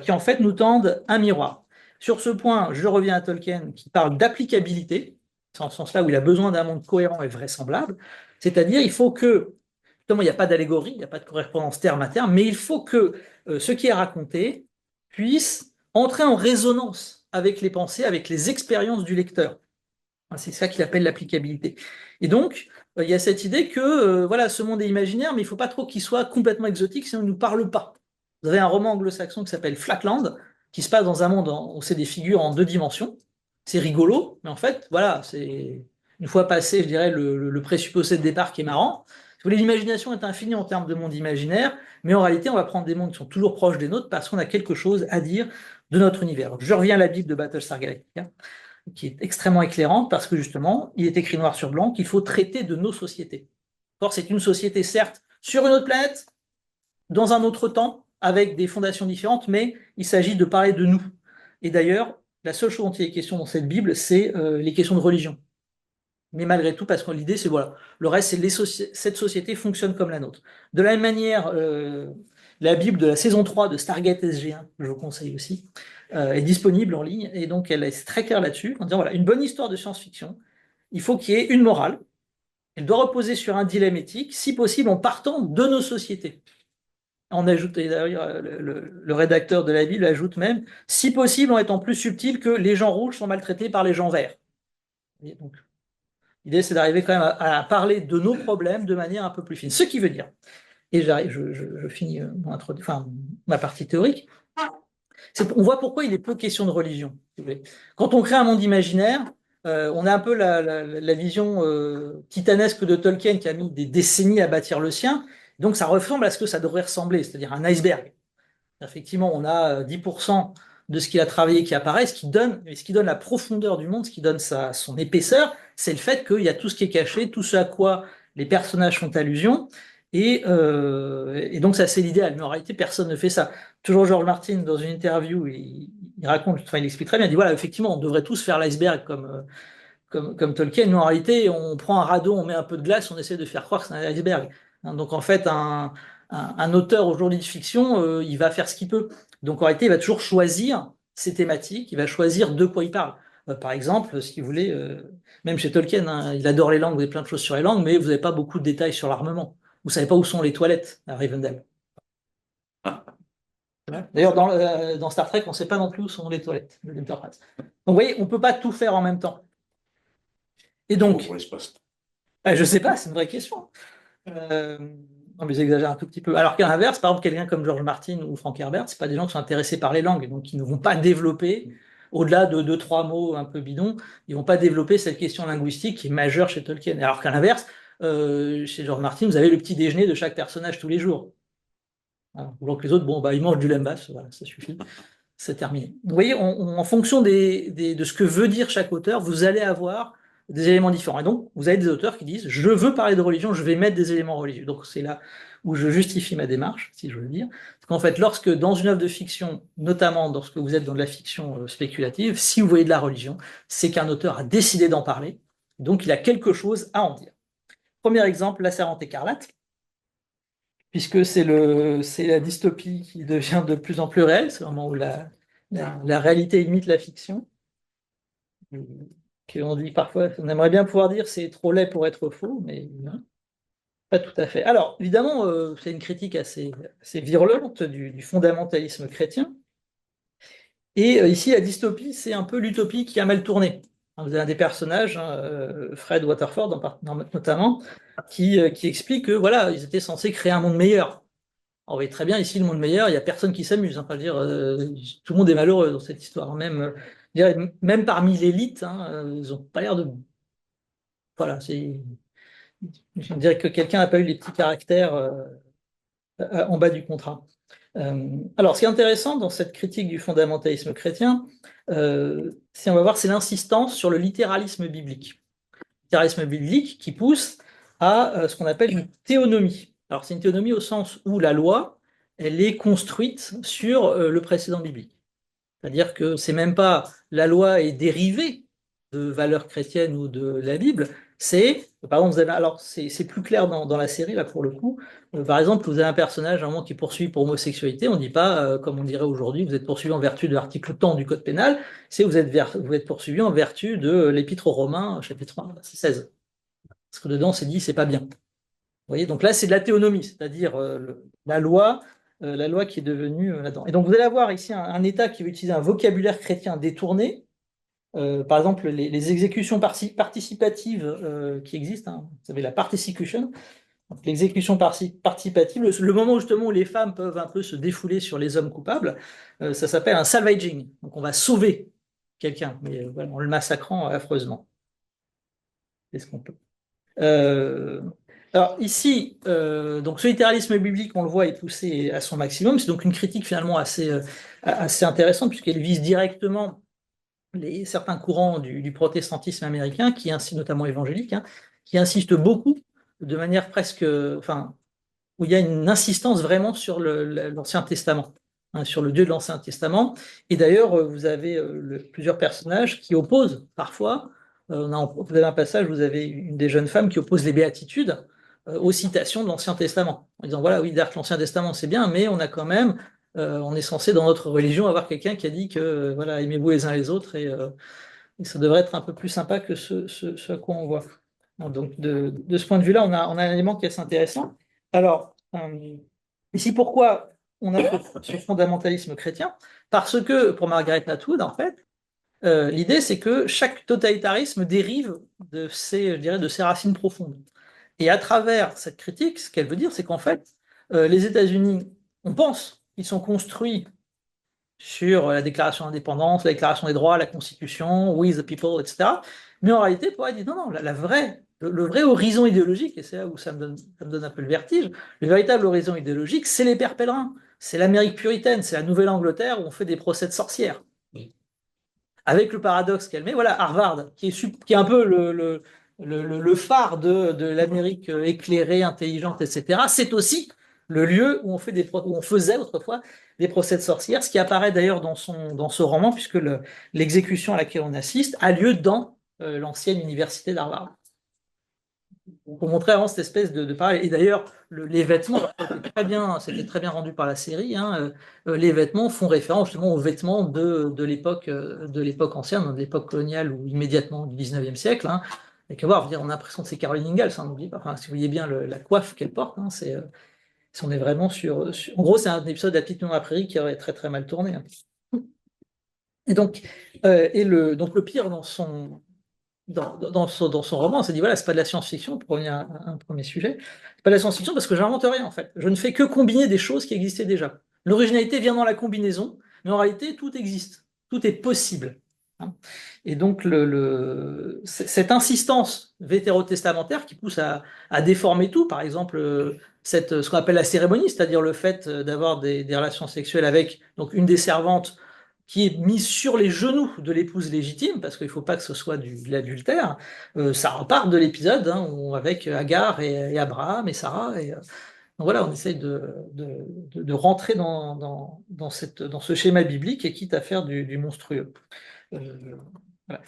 qui en fait nous tendent un miroir. Sur ce point, je reviens à Tolkien qui parle d'applicabilité, c'est en ce sens-là où il a besoin d'un monde cohérent et vraisemblable, c'est-à-dire il faut que, justement, il n'y a pas d'allégorie, il n'y a pas de correspondance terme à terme, mais il faut que ce qui est raconté puisse entrer en résonance avec les pensées, avec les expériences du lecteur. C'est ça qu'il appelle l'applicabilité. Et donc, il y a cette idée que voilà, ce monde est imaginaire, mais il ne faut pas trop qu'il soit complètement exotique, sinon il ne nous parle pas. Vous avez un roman anglo-saxon qui s'appelle Flatland, qui se passe dans un monde où c'est des figures en 2 dimensions. C'est rigolo, mais en fait, voilà, c'est une fois passé, je dirais, le présupposé de départ qui est marrant. Si vous voulez, l'imagination est infinie en termes de monde imaginaire, mais en réalité, on va prendre des mondes qui sont toujours proches des nôtres parce qu'on a quelque chose à dire de notre univers. Je reviens à la Bible de Battlestar Galactica, qui est extrêmement éclairante parce que justement, il est écrit noir sur blanc qu'il faut traiter de nos sociétés. Or, c'est une société, certes, sur une autre planète, dans un autre temps, avec des fondations différentes, mais il s'agit de parler de nous. Et d'ailleurs, la seule chose dont il est question dans cette Bible, c'est les questions de religion. Mais malgré tout, parce que l'idée, c'est voilà, le reste, c'est cette société fonctionne comme la nôtre. De la même manière, la Bible de la saison 3 de Stargate SG1, que je vous conseille aussi, est disponible en ligne, et donc elle est très claire là-dessus, en disant voilà, une bonne histoire de science-fiction, il faut qu'il y ait une morale, elle doit reposer sur un dilemme éthique, si possible en partant de nos sociétés. On ajoute, et d'ailleurs, le rédacteur de la Bible ajoute même, si possible en étant plus subtil que les gens rouges sont maltraités par les gens verts. Et donc, l'idée, c'est d'arriver quand même à parler de nos problèmes de manière un peu plus fine. Ce qui veut dire, et je finis ma partie théorique, on voit pourquoi il est peu question de religion. Si vous voulez. Quand on crée un monde imaginaire, on a un peu la vision titanesque de Tolkien qui a mis des décennies à bâtir le sien. Donc ça ressemble à ce que ça devrait ressembler, c'est-à-dire un iceberg. Effectivement, on a 10% de ce qu'il a travaillé qui apparaît, ce qui donne la profondeur du monde, ce qui donne son épaisseur, c'est le fait qu'il y a tout ce qui est caché, tout ce à quoi les personnages font allusion, et donc ça c'est l'idéal, mais en réalité personne ne fait ça. Toujours George Martin, dans une interview, il raconte, enfin il explique très bien, il dit voilà, effectivement, on devrait tous faire l'iceberg comme Tolkien, mais en réalité, on prend un radeau, on met un peu de glace, on essaie de faire croire que c'est un iceberg. Donc en fait, un auteur aujourd'hui de fiction, il va faire ce qu'il peut. Donc en réalité, il va toujours choisir ses thématiques, il va choisir de quoi il parle. Par exemple, si vous voulez, même chez Tolkien, hein, il adore les langues, vous avez plein de choses sur les langues, mais vous n'avez pas beaucoup de détails sur l'armement. Vous ne savez pas où sont les toilettes à Rivendell. D'ailleurs, dans Star Trek, on ne sait pas non plus où sont les toilettes de l'Enterprise. Donc vous voyez, on ne peut pas tout faire en même temps. Et donc, je ne sais pas, c'est une vraie question. Non, mais j'exagère un tout petit peu. Alors qu'à l'inverse, par exemple, quelqu'un comme George Martin ou Frank Herbert, c'est pas des gens qui sont intéressés par les langues, donc ils ne vont pas développer, au-delà de deux, trois mots un peu bidons, ils vont pas développer cette question linguistique qui est majeure chez Tolkien. Alors qu'à l'inverse, chez George Martin, vous avez le petit déjeuner de chaque personnage tous les jours. Alors que les autres, bon, bah, ils mangent du lembas, voilà, ça suffit. C'est terminé. Vous voyez, en fonction de ce que veut dire chaque auteur, vous allez avoir des éléments différents. Et donc, vous avez des auteurs qui disent, je veux parler de religion, je vais mettre des éléments religieux. Donc, c'est là où je justifie ma démarche, si je veux dire. Parce qu'en fait, lorsque dans une œuvre de fiction, notamment lorsque vous êtes dans de la fiction spéculative, si vous voyez de la religion, c'est qu'un auteur a décidé d'en parler. Donc, il a quelque chose à en dire. Premier exemple, La Servante écarlate, puisque c'est la dystopie qui devient de plus en plus réelle, c'est le moment où la réalité imite la fiction. On dit parfois, on aimerait bien pouvoir dire c'est trop laid pour être faux, mais non, pas tout à fait. Alors, évidemment, c'est une critique assez virulente du fondamentalisme chrétien. Et ici, la dystopie, c'est un peu l'utopie qui a mal tourné. Vous avez un des personnages, hein, Fred Waterford notamment, qui explique que voilà, ils étaient censés créer un monde meilleur. On voit très bien ici le monde meilleur, il n'y a personne qui s'amuse. Hein, dire, tout le monde est malheureux dans cette histoire. Même parmi l'élite, hein, ils n'ont pas l'air de. Voilà, je dirais que quelqu'un n'a pas eu les petits caractères en bas du contrat. Alors, ce qui est intéressant dans cette critique du fondamentalisme chrétien, si on va voir, c'est l'insistance sur le littéralisme biblique. Littéralisme biblique qui pousse à ce qu'on appelle une théonomie. Alors, c'est une théonomie au sens où la loi, elle est construite sur le précédent biblique. C'est-à-dire que c'est même pas la loi est dérivée de valeurs chrétiennes ou de la Bible, Par exemple, alors c'est plus clair dans la série, là, pour le coup. Par exemple, vous avez un personnage à un moment qui est poursuivi pour homosexualité, on ne dit pas, comme on dirait aujourd'hui, vous êtes poursuivi en vertu de l'article tant du Code pénal, c'est vous êtes poursuivi en vertu de l'Épître aux Romains, chapitre 1, verset 16. Parce que dedans, c'est dit, c'est pas bien. Vous voyez, donc là, c'est de la théonomie, c'est-à-dire la loi qui est devenue là-dedans. Et donc, vous allez avoir ici un État qui va utiliser un vocabulaire chrétien détourné. Par exemple, les exécutions participatives qui existent, hein, vous savez, la particicution, donc l'exécution participative, le moment justement où les femmes peuvent un peu se défouler sur les hommes coupables, ça s'appelle un salvaging. Donc, on va sauver quelqu'un, mais voilà, en le massacrant affreusement. C'est ce qu'on peut. Euh, alors ici, donc ce littéralisme biblique, on le voit, est poussé à son maximum. C'est donc une critique finalement assez intéressante puisqu'elle vise directement certains courants du protestantisme américain, notamment évangélique, hein, qui insistent beaucoup, de manière presque, enfin, où il y a une insistance vraiment sur l'Ancien Testament, hein, sur le Dieu de l'Ancien Testament. Et d'ailleurs, vous avez plusieurs personnages qui opposent parfois. Vous avez un passage, vous avez une des jeunes femmes qui oppose les béatitudes aux citations de l'Ancien Testament, en disant voilà, oui, d'accord, l'Ancien Testament c'est bien, mais on a quand même, on est censé dans notre religion avoir quelqu'un qui a dit que voilà, aimez-vous les uns les autres et ça devrait être un peu plus sympa que ce à quoi on voit. Donc, de ce point de vue-là, on a un élément qui est assez intéressant. Alors, ici, pourquoi on a ce fondamentalisme chrétien? Parce que, pour Margaret Atwood, en fait, l'idée, c'est que chaque totalitarisme dérive je dirais, de ses racines profondes. Et à travers cette critique, ce qu'elle veut dire, c'est qu'en fait, les États-Unis, on pense qu'ils sont construits sur la déclaration d'indépendance, la déclaration des droits, la Constitution, we the people, etc. Mais en réalité, pour elle, dit non, non, le vrai horizon idéologique, et c'est là où ça me donne un peu le vertige, le véritable horizon idéologique, c'est les pères pèlerins, c'est l'Amérique puritaine, c'est la Nouvelle-Angleterre où on fait des procès de sorcières. Avec le paradoxe qu'elle met, voilà, Harvard, qui est un peu le phare de l'Amérique éclairée, intelligente, etc., c'est aussi le lieu où on faisait autrefois des procès de sorcières, ce qui apparaît d'ailleurs dans ce roman, puisque l'exécution à laquelle on assiste a lieu dans l'ancienne université d'Harvard. Pour montrer vraiment cette espèce de parallèle. Et d'ailleurs, les vêtements, c'était très bien rendu par la série, hein, les vêtements font référence justement aux vêtements de l'époque ancienne, de l'époque coloniale ou immédiatement du 19e siècle. Hein. Et que voir, on a l'impression que c'est Caroline Ingalls, hein, n'oublie pas. Enfin, si vous voyez bien la coiffe qu'elle porte, hein, on est vraiment En gros, c'est un épisode de La Petite Maison à la Prairie qui aurait très très mal tourné. Hein. Et donc, donc le pire dans son roman, on s'est dit, voilà, c'est pas de la science-fiction, pour revenir à un premier sujet, c'est pas de la science-fiction parce que j'invente rien, en fait. Je ne fais que combiner des choses qui existaient déjà. L'originalité vient dans la combinaison, mais en réalité, tout existe, tout est possible. Hein. Et donc, cette insistance vétérotestamentaire qui pousse à déformer tout, par exemple, ce qu'on appelle la cérémonie, c'est-à-dire le fait d'avoir des relations sexuelles avec donc, une des servantes qui est mise sur les genoux de l'épouse légitime, parce qu'il ne faut pas que ce soit de l'adultère, ça repart de l'épisode hein, avec Agar et Abraham et Sarah. Donc voilà, on essaye de rentrer dans ce schéma biblique et quitte à faire du monstrueux. Voilà.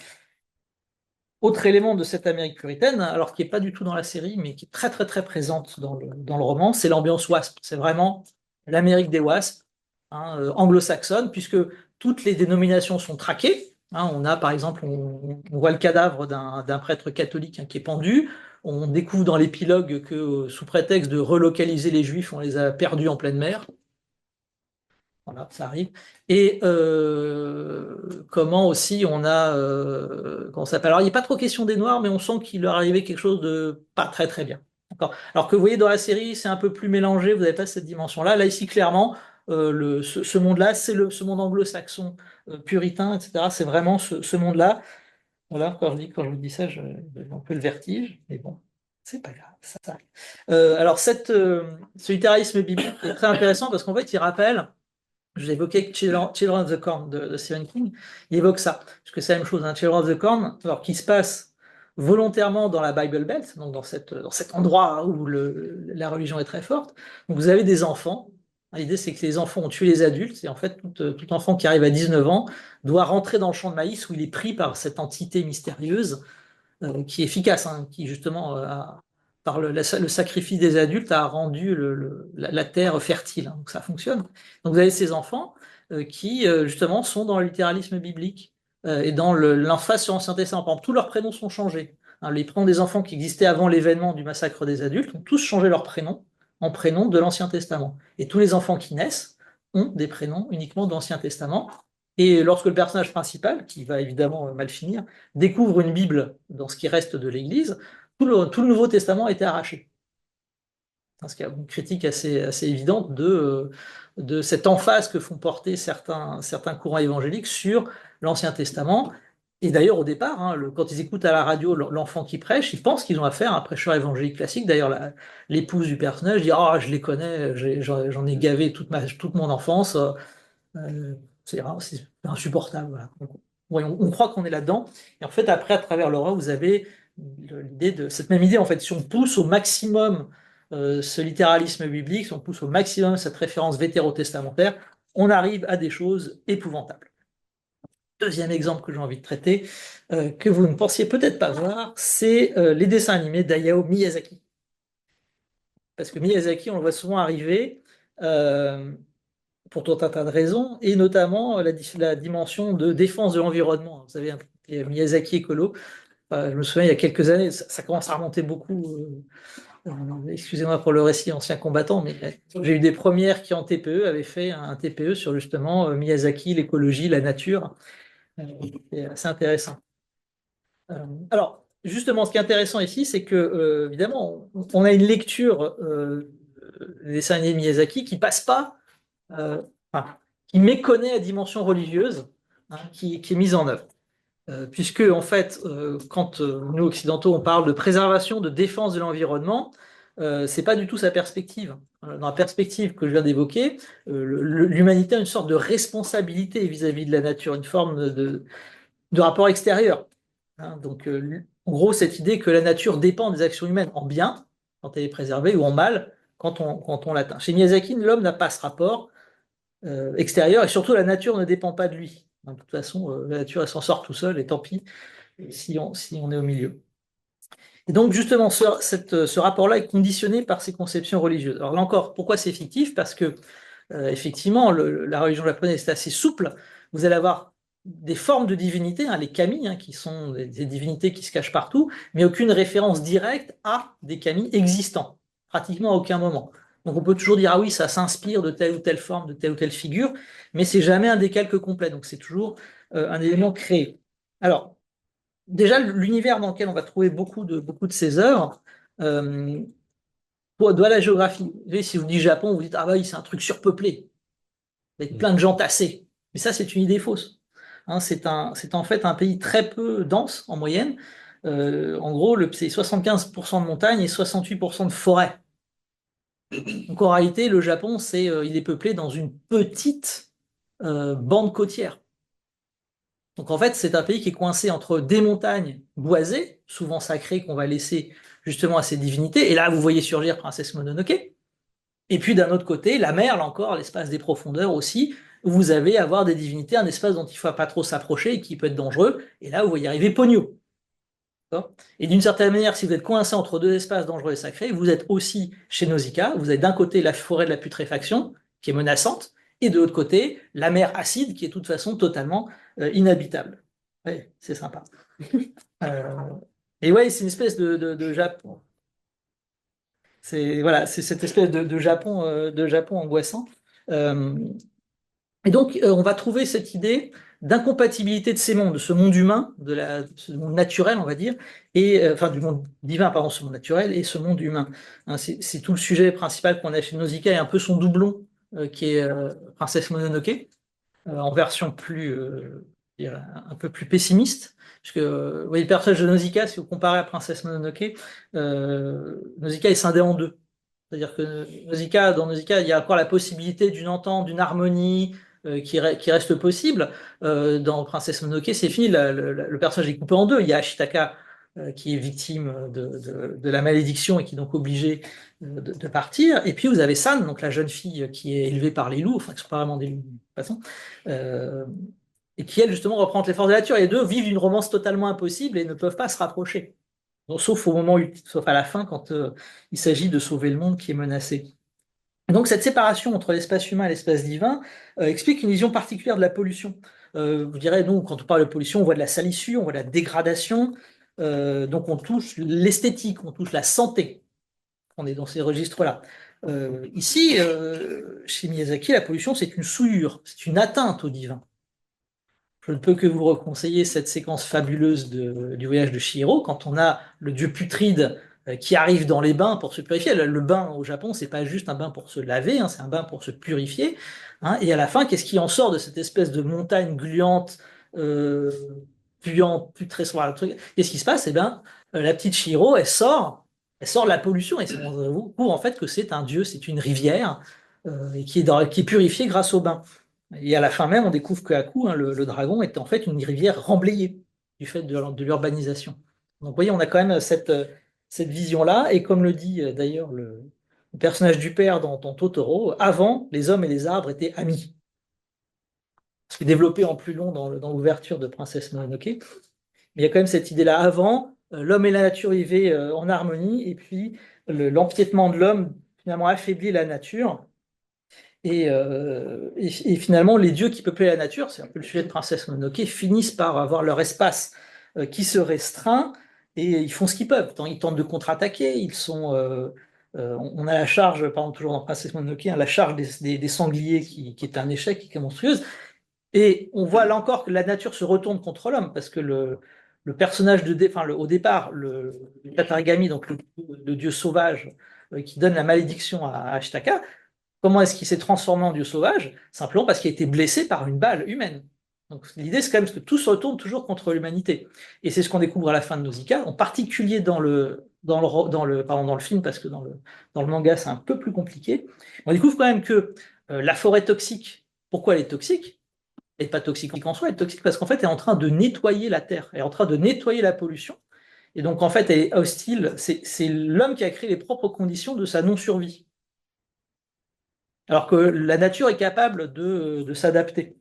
Autre élément de cette Amérique puritaine, alors qui n'est pas du tout dans la série, mais qui est très très très présente dans le roman, c'est l'ambiance WASP. C'est vraiment l'Amérique des WASP, hein, anglo-saxonne, puisque toutes les dénominations sont traquées. Hein. On a par exemple, on voit le cadavre d'un prêtre catholique hein, qui est pendu. On découvre dans l'épilogue que, sous prétexte de relocaliser les Juifs, on les a perdus en pleine mer. Voilà, ça arrive. Et comment aussi on a. Comment ça s'appelle? Alors, il n'est pas trop question des Noirs, mais on sent qu'il leur arrivait quelque chose de pas très très bien. D'accord. Alors que vous voyez, dans la série, c'est un peu plus mélangé, vous n'avez pas cette dimension-là. Là, ici, clairement, ce monde-là, c'est ce monde anglo-saxon, puritain, etc. C'est vraiment ce monde-là. Voilà, quand je vous dis ça, j'ai un peu le vertige, mais bon, c'est pas grave, ça arrive. Alors, ce littérisme biblique est très intéressant parce qu'en fait, il rappelle. Je l'ai évoqué avec Children of the Corn de Stephen King, il évoque ça, parce que c'est la même chose, hein, Children of the Corn, alors qui se passe volontairement dans la Bible Belt, donc dans cet endroit où la religion est très forte. Donc vous avez des enfants. L'idée, c'est que les enfants ont tué les adultes, et en fait, tout enfant qui arrive à 19 ans doit rentrer dans le champ de maïs où il est pris par cette entité mystérieuse qui est efficace, hein, qui justement, par le sacrifice des adultes, a rendu la terre fertile. Hein, donc ça fonctionne. Donc vous avez ces enfants qui, justement, sont dans le littéralisme biblique et dans l'emphase sur l'Ancien Testament. Par exemple, tous leurs prénoms sont changés. Hein, les prénoms des enfants qui existaient avant l'événement du massacre des adultes ont tous changé leur prénom en prénom de l'Ancien Testament. Et tous les enfants qui naissent ont des prénoms uniquement de l'Ancien Testament. Et lorsque le personnage principal, qui va évidemment mal finir, découvre une Bible dans ce qui reste de l'Église, tout le Nouveau Testament a été arraché. Parce qu'il y a une critique assez évidente de cette emphase que font porter certains courants évangéliques sur l'Ancien Testament. Et d'ailleurs, au départ, hein, quand ils écoutent à la radio l'enfant qui prêche, ils pensent qu'ils ont affaire à un prêcheur évangélique classique. D'ailleurs, l'épouse du personnage dit: Ah, je les connais, j'en ai gavé toute mon enfance. C'est insupportable. Voilà. Donc, ouais, on croit qu'on est là-dedans. Et en fait, après, à travers l'horreur, vous avez cette même idée. En fait, si on pousse au maximum ce littéralisme biblique, si on pousse au maximum cette référence vétérotestamentaire, on arrive à des choses épouvantables. Deuxième exemple que j'ai envie de traiter, que vous ne pensiez peut-être pas voir, c'est les dessins animés d'Hayao Miyazaki. Parce que Miyazaki, on le voit souvent arriver pour tout un tas de raisons, et notamment la dimension de défense de l'environnement. Vous savez, Miyazaki écolo, je me souviens, il y a quelques années, ça commence à remonter beaucoup. Excusez-moi pour le récit ancien combattant, mais j'ai eu des premières qui en TPE avaient fait un TPE sur justement Miyazaki, l'écologie, la nature. C'est assez intéressant. Alors, justement, ce qui est intéressant ici, c'est que, évidemment, on a une lecture des dessins animés de Miyazaki qui passe pas, enfin, qui méconnaît la dimension religieuse, hein, qui est mise en œuvre. Puisque, en fait, quand nous, occidentaux, on parle de préservation, de défense de l'environnement, c'est pas du tout sa perspective. Dans la perspective que je viens d'évoquer, l'humanité a une sorte de responsabilité vis-à-vis de la nature, une forme de rapport extérieur. Hein, donc, en gros, cette idée que la nature dépend des actions humaines en bien, quand elle est préservée, ou en mal, quand on l'atteint. Chez Miyazaki, l'homme n'a pas ce rapport extérieur, et surtout la nature ne dépend pas de lui. De toute façon, la nature, elle s'en sort tout seul, et tant pis si on est au milieu. Et donc, justement, ce rapport-là est conditionné par ces conceptions religieuses. Alors là encore, pourquoi c'est fictif? Parce que, effectivement, la religion japonaise est assez souple. Vous allez avoir des formes de divinités, hein, les kami, hein, qui sont des divinités qui se cachent partout, mais aucune référence directe à des kami existants, pratiquement à aucun moment. Donc on peut toujours dire: ah oui, ça s'inspire de telle ou telle forme, de telle ou telle figure, mais c'est jamais un décalque complet, donc c'est toujours un élément créé. Alors, déjà, l'univers dans lequel on va trouver beaucoup de ces œuvres doit la géographie. Vous voyez, si je vous dis Japon, vous dites: ah bah oui, c'est un truc surpeuplé, avec plein de gens tassés. Mais ça, c'est une idée fausse. Hein, c'est en fait un pays très peu dense en moyenne. En gros, c'est 75% de montagnes et 68% de forêt. Donc en réalité, le Japon, il est peuplé dans une petite bande côtière. Donc en fait, c'est un pays qui est coincé entre des montagnes boisées, souvent sacrées, qu'on va laisser justement à ces divinités. Et là, vous voyez surgir Princesse Mononoke. Et puis d'un autre côté, la mer, là encore, l'espace des profondeurs aussi, où vous avez à avoir des divinités, un espace dont il ne faut pas trop s'approcher et qui peut être dangereux. Et là, vous voyez arriver Pogno. Et d'une certaine manière, si vous êtes coincé entre deux espaces dangereux et sacrés, vous êtes aussi chez Nausicaa. Vous avez d'un côté la forêt de la putréfaction, qui est menaçante, et de l'autre côté, la mer acide, qui est de toute façon totalement inhabitable. Oui, c'est sympa. Euh, et ouais, c'est une espèce de Japon. Voilà, c'est cette espèce de Japon angoissant. Euh, et donc, on va trouver cette idée d'incompatibilité de ces mondes, de ce monde humain, ce monde naturel, on va dire, et enfin du monde divin, pardon, ce monde naturel et ce monde humain. Hein, c'est tout le sujet principal qu'on a chez Nausicaa et un peu son doublon, qui est Princesse Mononoke, en version un peu plus pessimiste. Parce que, vous voyez, le personnage de Nausicaa, si vous comparez à Princesse Mononoke, Nausicaa est scindé en deux. C'est-à-dire que dans Nausicaa, il y a encore la possibilité d'une entente, d'une harmonie qui reste possible. Dans Princesse Mononoke, c'est fini, le personnage est coupé en deux. Il y a Ashitaka qui est victime de la malédiction et qui est donc obligé de partir. Et puis vous avez San, donc la jeune fille qui est élevée par les loups, enfin qui sont pas vraiment des loups de toute façon, et qui, elle, justement, représente les forces de la nature. Et les deux vivent une romance totalement impossible et ne peuvent pas se rapprocher. Donc, sauf au moment, sauf à la fin, quand il s'agit de sauver le monde qui est menacé. Donc cette séparation entre l'espace humain et l'espace divin explique une vision particulière de la pollution. Je dirais, nous, quand on parle de pollution, on voit de la salissure, on voit de la dégradation, donc on touche l'esthétique, on touche la santé. On est dans ces registres-là. Ici, chez Miyazaki, la pollution, c'est une souillure, c'est une atteinte au divin. Je ne peux que vous reconseiller cette séquence fabuleuse du voyage de Chihiro, quand on a le dieu putride qui arrive dans les bains pour se purifier. Le bain au Japon, c'est pas juste un bain pour se laver, hein, c'est un bain pour se purifier. Hein. Et à la fin, qu'est-ce qui en sort de cette espèce de montagne gluante, euh, puante, putrescente, voilà, le truc. Qu'est-ce qui se passe? Eh bien, la petite Chihiro, elle sort de la pollution et on découvre en fait que c'est un dieu, c'est une rivière et qui est purifiée grâce au bain. Et à la fin même, on découvre qu'à coup, hein, le dragon est en fait une rivière remblayée du fait de l'urbanisation. Donc, vous voyez, on a quand même cette vision-là. Et comme le dit d'ailleurs le personnage du père dans Totoro, avant, les hommes et les arbres étaient amis. C'est développé en plus long dans l'ouverture de Princesse Mononoke. Mais il y a quand même cette idée-là. Avant, l'homme et la nature vivaient en harmonie. Et puis, l'empiètement de l'homme finalement affaiblit la nature. Et finalement, les dieux qui peuplaient la nature, c'est un peu le sujet de Princesse Mononoke, finissent par avoir leur espace qui se restreint et ils font ce qu'ils peuvent. Ils tentent de contre-attaquer, on a la charge, par exemple, toujours dans Princesse Mononoke, hein, la charge des sangliers qui est un échec, qui est monstrueuse. Et on voit là encore que la nature se retourne contre l'homme parce que le personnage au départ, le Tatarigami, donc le dieu sauvage qui donne la malédiction à Ashtaka. Comment est-ce qu'il s'est transformé en dieu sauvage? Simplement parce qu'il a été blessé par une balle humaine. Donc l'idée, c'est quand même que tout se retourne toujours contre l'humanité. Et c'est ce qu'on découvre à la fin de Nausicaa, en particulier dans le film, parce que dans le manga, c'est un peu plus compliqué. On découvre quand même que la forêt toxique, pourquoi elle est toxique? Elle n'est pas toxique en soi, elle est toxique parce qu'en fait, elle est en train de nettoyer la terre, elle est en train de nettoyer la pollution. Et donc, en fait, elle est hostile. C'est l'homme qui a créé les propres conditions de sa non-survie. Alors que la nature est capable de s'adapter.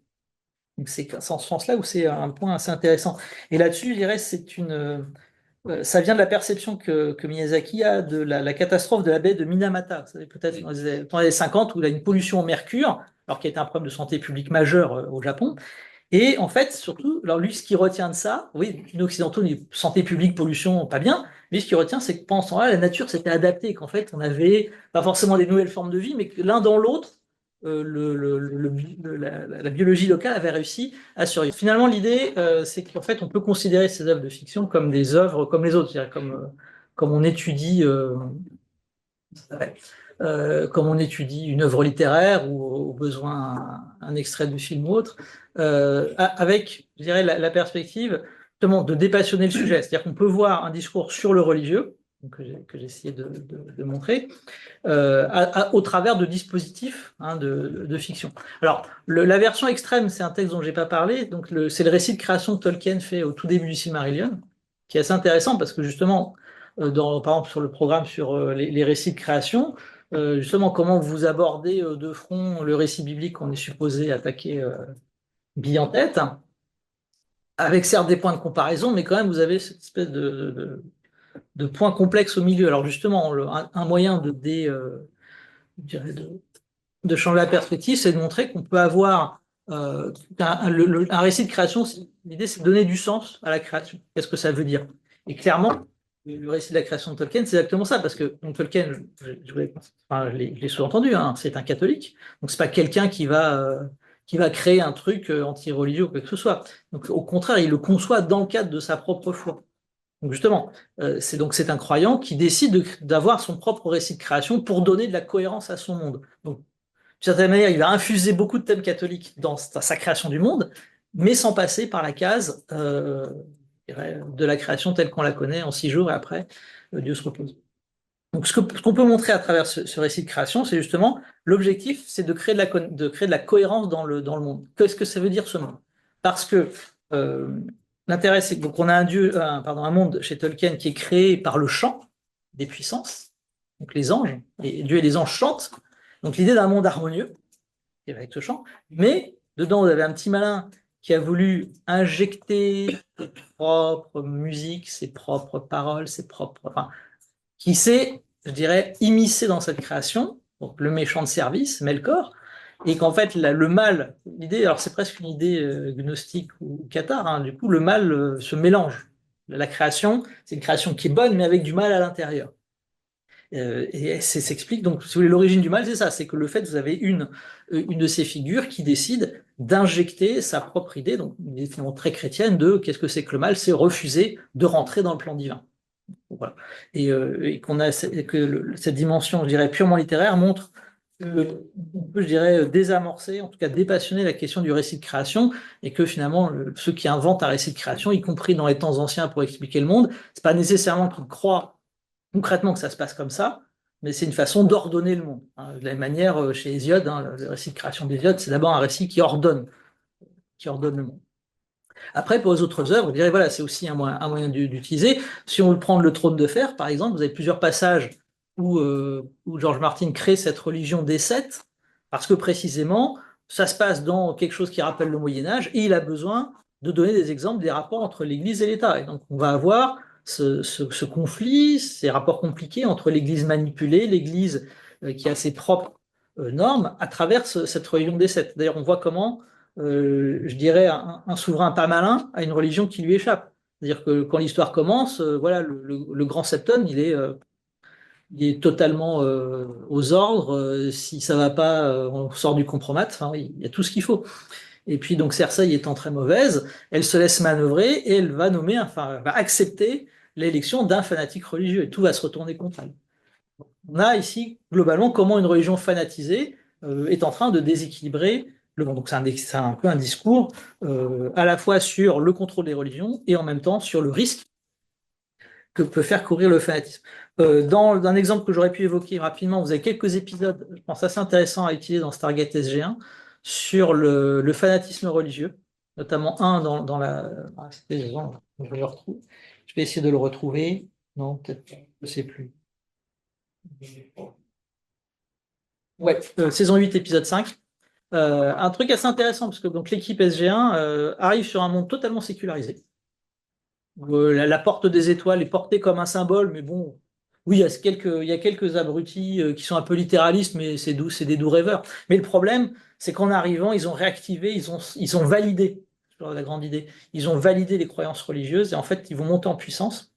Donc c'est dans ce sens-là où c'est un point assez intéressant. Et là-dessus, je dirais, ça vient de la perception que Miyazaki a de la catastrophe de la baie de Minamata. Vous savez, peut-être dans les années 50, où il y a une pollution au mercure, alors qu'il y a un problème de santé publique majeur au Japon. Et en fait, surtout, alors lui, ce qu'il retient de ça, oui, nous occidentaux, santé publique, pollution, pas bien, mais ce qu'il retient, c'est que pendant ce temps-là, la nature s'était adaptée, qu'en fait, on n'avait pas forcément des nouvelles formes de vie, mais que l'un dans l'autre, la biologie locale avait réussi à survivre. Finalement, l'idée, c'est qu'en fait, on peut considérer ces œuvres de fiction comme des œuvres comme les autres, c'est-à-dire comme on étudie ouais. Comme on étudie une œuvre littéraire ou au besoin un extrait de film ou autre, avec, je dirais, la perspective justement de dépassionner le sujet. C'est-à-dire qu'on peut voir un discours sur le religieux, donc, que j'ai essayé de montrer, au travers de dispositifs hein, de fiction. Alors, la version extrême, c'est un texte dont je n'ai pas parlé, donc c'est le récit de création que Tolkien fait au tout début du Silmarillion, qui est assez intéressant parce que justement, par exemple sur le programme sur les récits de création, justement comment vous abordez de front le récit biblique qu'on est supposé attaquer bille en tête, avec certes des points de comparaison, mais quand même vous avez cette espèce de points complexes au milieu. Alors justement, un moyen je dirais de changer la perspective, c'est de montrer qu'on peut avoir un récit de création. L'idée, c'est de donner du sens à la création. Qu'est-ce que ça veut dire? Et clairement, le récit de la création de Tolkien, c'est exactement ça, parce que donc, Tolkien, je l'ai sous-entendu, hein, c'est un catholique, donc c'est pas quelqu'un qui va créer un truc anti-religieux ou quoi que ce soit. Donc au contraire, il le conçoit dans le cadre de sa propre foi. Donc justement, c'est un croyant qui décide d'avoir son propre récit de création pour donner de la cohérence à son monde. Donc, d'une certaine manière, il va infuser beaucoup de thèmes catholiques dans sa création du monde, mais sans passer par la case je dirais, de la création telle qu'on la connaît en 6 jours et après, Dieu se repose. Donc ce qu'on peut montrer à travers ce récit de création, c'est justement l'objectif, c'est de créer de la cohérence dans le monde. Qu'est-ce que ça veut dire ce monde? Parce que euh, l'intérêt, c'est qu'on a un monde chez Tolkien qui est créé par le chant des puissances, donc les anges, et Dieu et les anges chantent. Donc l'idée d'un monde harmonieux, avec ce chant, mais dedans, vous avez un petit malin qui a voulu injecter ses propres musiques, ses propres paroles, enfin, qui s'est, je dirais, immiscé dans cette création, donc le méchant de service, Melkor, et qu'en fait, le mal, l'idée, alors c'est presque une idée gnostique ou cathare, hein, du coup, le mal se mélange. La création, c'est une création qui est bonne, mais avec du mal à l'intérieur. Et s'explique, donc, si vous voulez, l'origine du mal, c'est ça, c'est que le fait, vous avez une de ces figures qui décide d'injecter sa propre idée, donc une idée finalement très chrétienne, de qu'est-ce que c'est que le mal, c'est refuser de rentrer dans le plan divin. Voilà. Et qu'on a que cette dimension, je dirais, purement littéraire montre qu'on peut, je dirais, désamorcer, en tout cas dépassionner la question du récit de création, et que finalement, ceux qui inventent un récit de création, y compris dans les temps anciens pour expliquer le monde, c'est pas nécessairement qu'ils croient concrètement que ça se passe comme ça, mais c'est une façon d'ordonner le monde. Hein. De la même manière, chez Hésiode, hein, le récit de création d'Hésiode, c'est d'abord un récit qui ordonne le monde. Après, pour les autres œuvres, je dirais, voilà, c'est aussi un moyen d'utiliser. Si on veut prendre le Trône de Fer, par exemple, vous avez plusieurs passages où George Martin crée cette religion des Sept, parce que précisément, ça se passe dans quelque chose qui rappelle le Moyen Âge, et il a besoin de donner des exemples des rapports entre l'Église et l'État. Et donc, on va avoir ce conflit, ces rapports compliqués entre l'Église manipulée, l'Église qui a ses propres normes, à travers cette religion des Sept. D'ailleurs, on voit comment je dirais, un souverain pas malin a une religion qui lui échappe. C'est-à-dire que quand l'histoire commence, voilà, le grand septon, il est totalement aux ordres. Si ça va pas, on sort du compromat. Enfin, oui, il y a tout ce qu'il faut. Et puis donc Cersei étant très mauvaise, elle se laisse manœuvrer et elle va nommer, enfin, elle va accepter l'élection d'un fanatique religieux et tout va se retourner contre elle. On a ici globalement comment une religion fanatisée est en train de déséquilibrer le monde. Donc c'est un peu un discours à la fois sur le contrôle des religions et en même temps sur le risque que peut faire courir le fanatisme. Dans un exemple que j'aurais pu évoquer rapidement, vous avez quelques épisodes, je pense, assez intéressants à utiliser dans Stargate SG1 sur le fanatisme religieux, notamment un dans la... je vais le retrouver. Je vais essayer de le retrouver. Non, peut-être pas, je ne sais plus. Ouais, saison 8, épisode 5. Un truc assez intéressant, parce que donc, l'équipe SG1 arrive sur un monde totalement sécularisé. Où, la porte des étoiles est portée comme un symbole, mais bon, oui, il y a quelques abrutis qui sont un peu littéralistes, mais c'est des doux rêveurs. Mais le problème, c'est qu'en arrivant, ils ont réactivé, ils ont validé, c'est la grande idée, ils ont validé les croyances religieuses, et en fait, ils vont monter en puissance.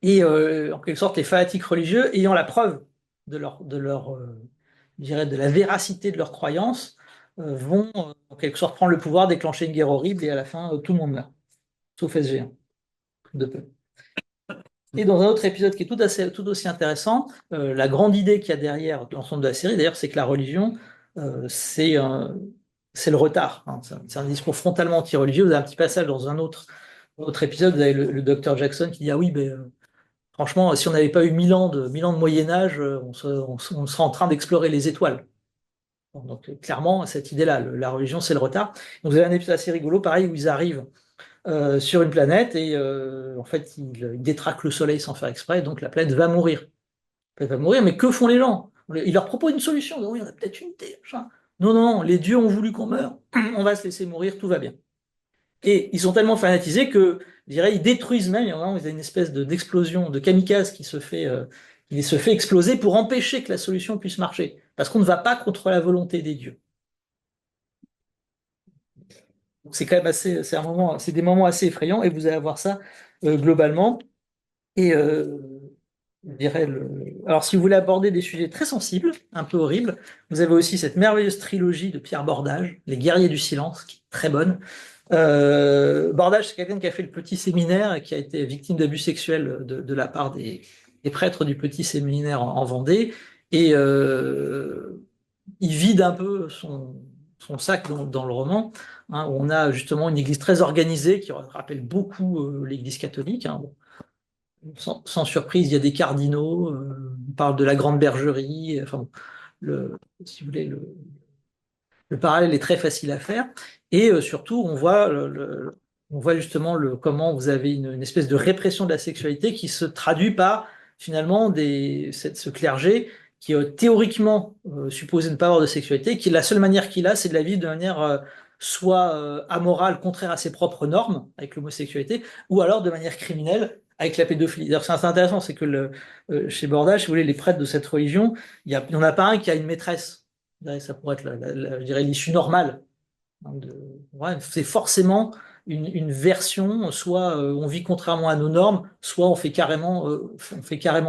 Et en quelque sorte, les fanatiques religieux, ayant la preuve je dirais, de la véracité de leurs croyances, vont en quelque sorte prendre le pouvoir, déclencher une guerre horrible, et à la fin, tout le monde meurt, sauf SG1, de peu. Et dans un autre épisode qui est tout aussi intéressant, la grande idée qu'il y a derrière l'ensemble de la série, d'ailleurs, c'est que la religion, c'est le retard. Hein. C'est un discours frontalement anti-religieux. Vous avez un petit passage dans un autre épisode, vous avez le docteur Jackson qui dit, ah oui, ben, franchement, si on n'avait pas eu 1000 ans de Moyen-Âge, on serait en train d'explorer les étoiles. Bon, donc, clairement, cette idée-là, la religion, c'est le retard. Donc, vous avez un épisode assez rigolo, pareil, où ils arrivent sur une planète et en fait, ils détraquent le soleil sans faire exprès, donc la planète va mourir. Elle va mourir, mais que font les gens? Ils leur proposent une solution. Oui, on a peut-être une idée. Machin. Non, non, les dieux ont voulu qu'on meure. On va se laisser mourir, tout va bien. Et ils sont tellement fanatisés que, je dirais, ils détruisent même. Il y a un moment où il y a une espèce d'explosion, de kamikaze qui se fait exploser pour empêcher que la solution puisse marcher. Parce qu'on ne va pas contre la volonté des dieux. Donc c'est quand même c'est des moments assez effrayants et vous allez avoir ça globalement. Et je dirais alors si vous voulez aborder des sujets très sensibles, un peu horribles, vous avez aussi cette merveilleuse trilogie de Pierre Bordage, Les Guerriers du Silence, qui est très bonne. Bordage, c'est quelqu'un qui a fait le petit séminaire et qui a été victime d'abus sexuels de la part des prêtres du petit séminaire en Vendée. Et il vide un peu son sac dans le roman. Hein, où on a justement une église très organisée qui rappelle beaucoup l'église catholique. Hein. Bon, sans surprise, il y a des cardinaux, on parle de la grande bergerie. Enfin, bon, si vous voulez, le parallèle est très facile à faire. Et surtout, on voit justement comment vous avez une espèce de répression de la sexualité qui se traduit par finalement ce clergé qui théoriquement supposé ne pas avoir de sexualité, qui la seule manière qu'il a, c'est de la vivre de manière soit amorale, contraire à ses propres normes, avec l'homosexualité, ou alors de manière criminelle, avec la pédophilie. D'ailleurs, c'est intéressant, c'est que chez Bordage, si vous voulez, les prêtres de cette religion, il n'y en a pas un qui a une maîtresse. Ça pourrait être, je dirais, l'issue normale. Ouais, c'est forcément une version, soit on vit contrairement à nos normes, soit on fait carrément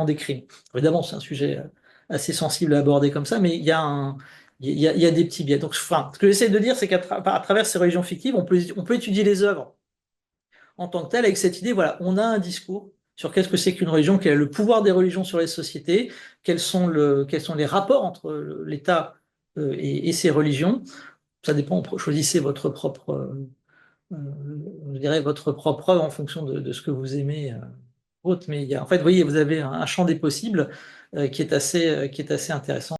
des crimes. Évidemment, c'est un sujet assez sensible à aborder comme ça, mais il y a des petits biais. Donc, enfin, ce que j'essaie de dire, c'est à travers ces religions fictives, on peut étudier les œuvres en tant que telles avec cette idée, voilà, on a un discours sur qu'est-ce que c'est qu'une religion, quel est le pouvoir des religions sur les sociétés, quels sont les rapports entre l'État et ces religions. Ça dépend, choisissez votre propre, je dirais, votre propre œuvre en fonction de ce que vous aimez. Autre. Mais en fait, vous voyez, vous avez un champ des possibles qui est assez intéressant.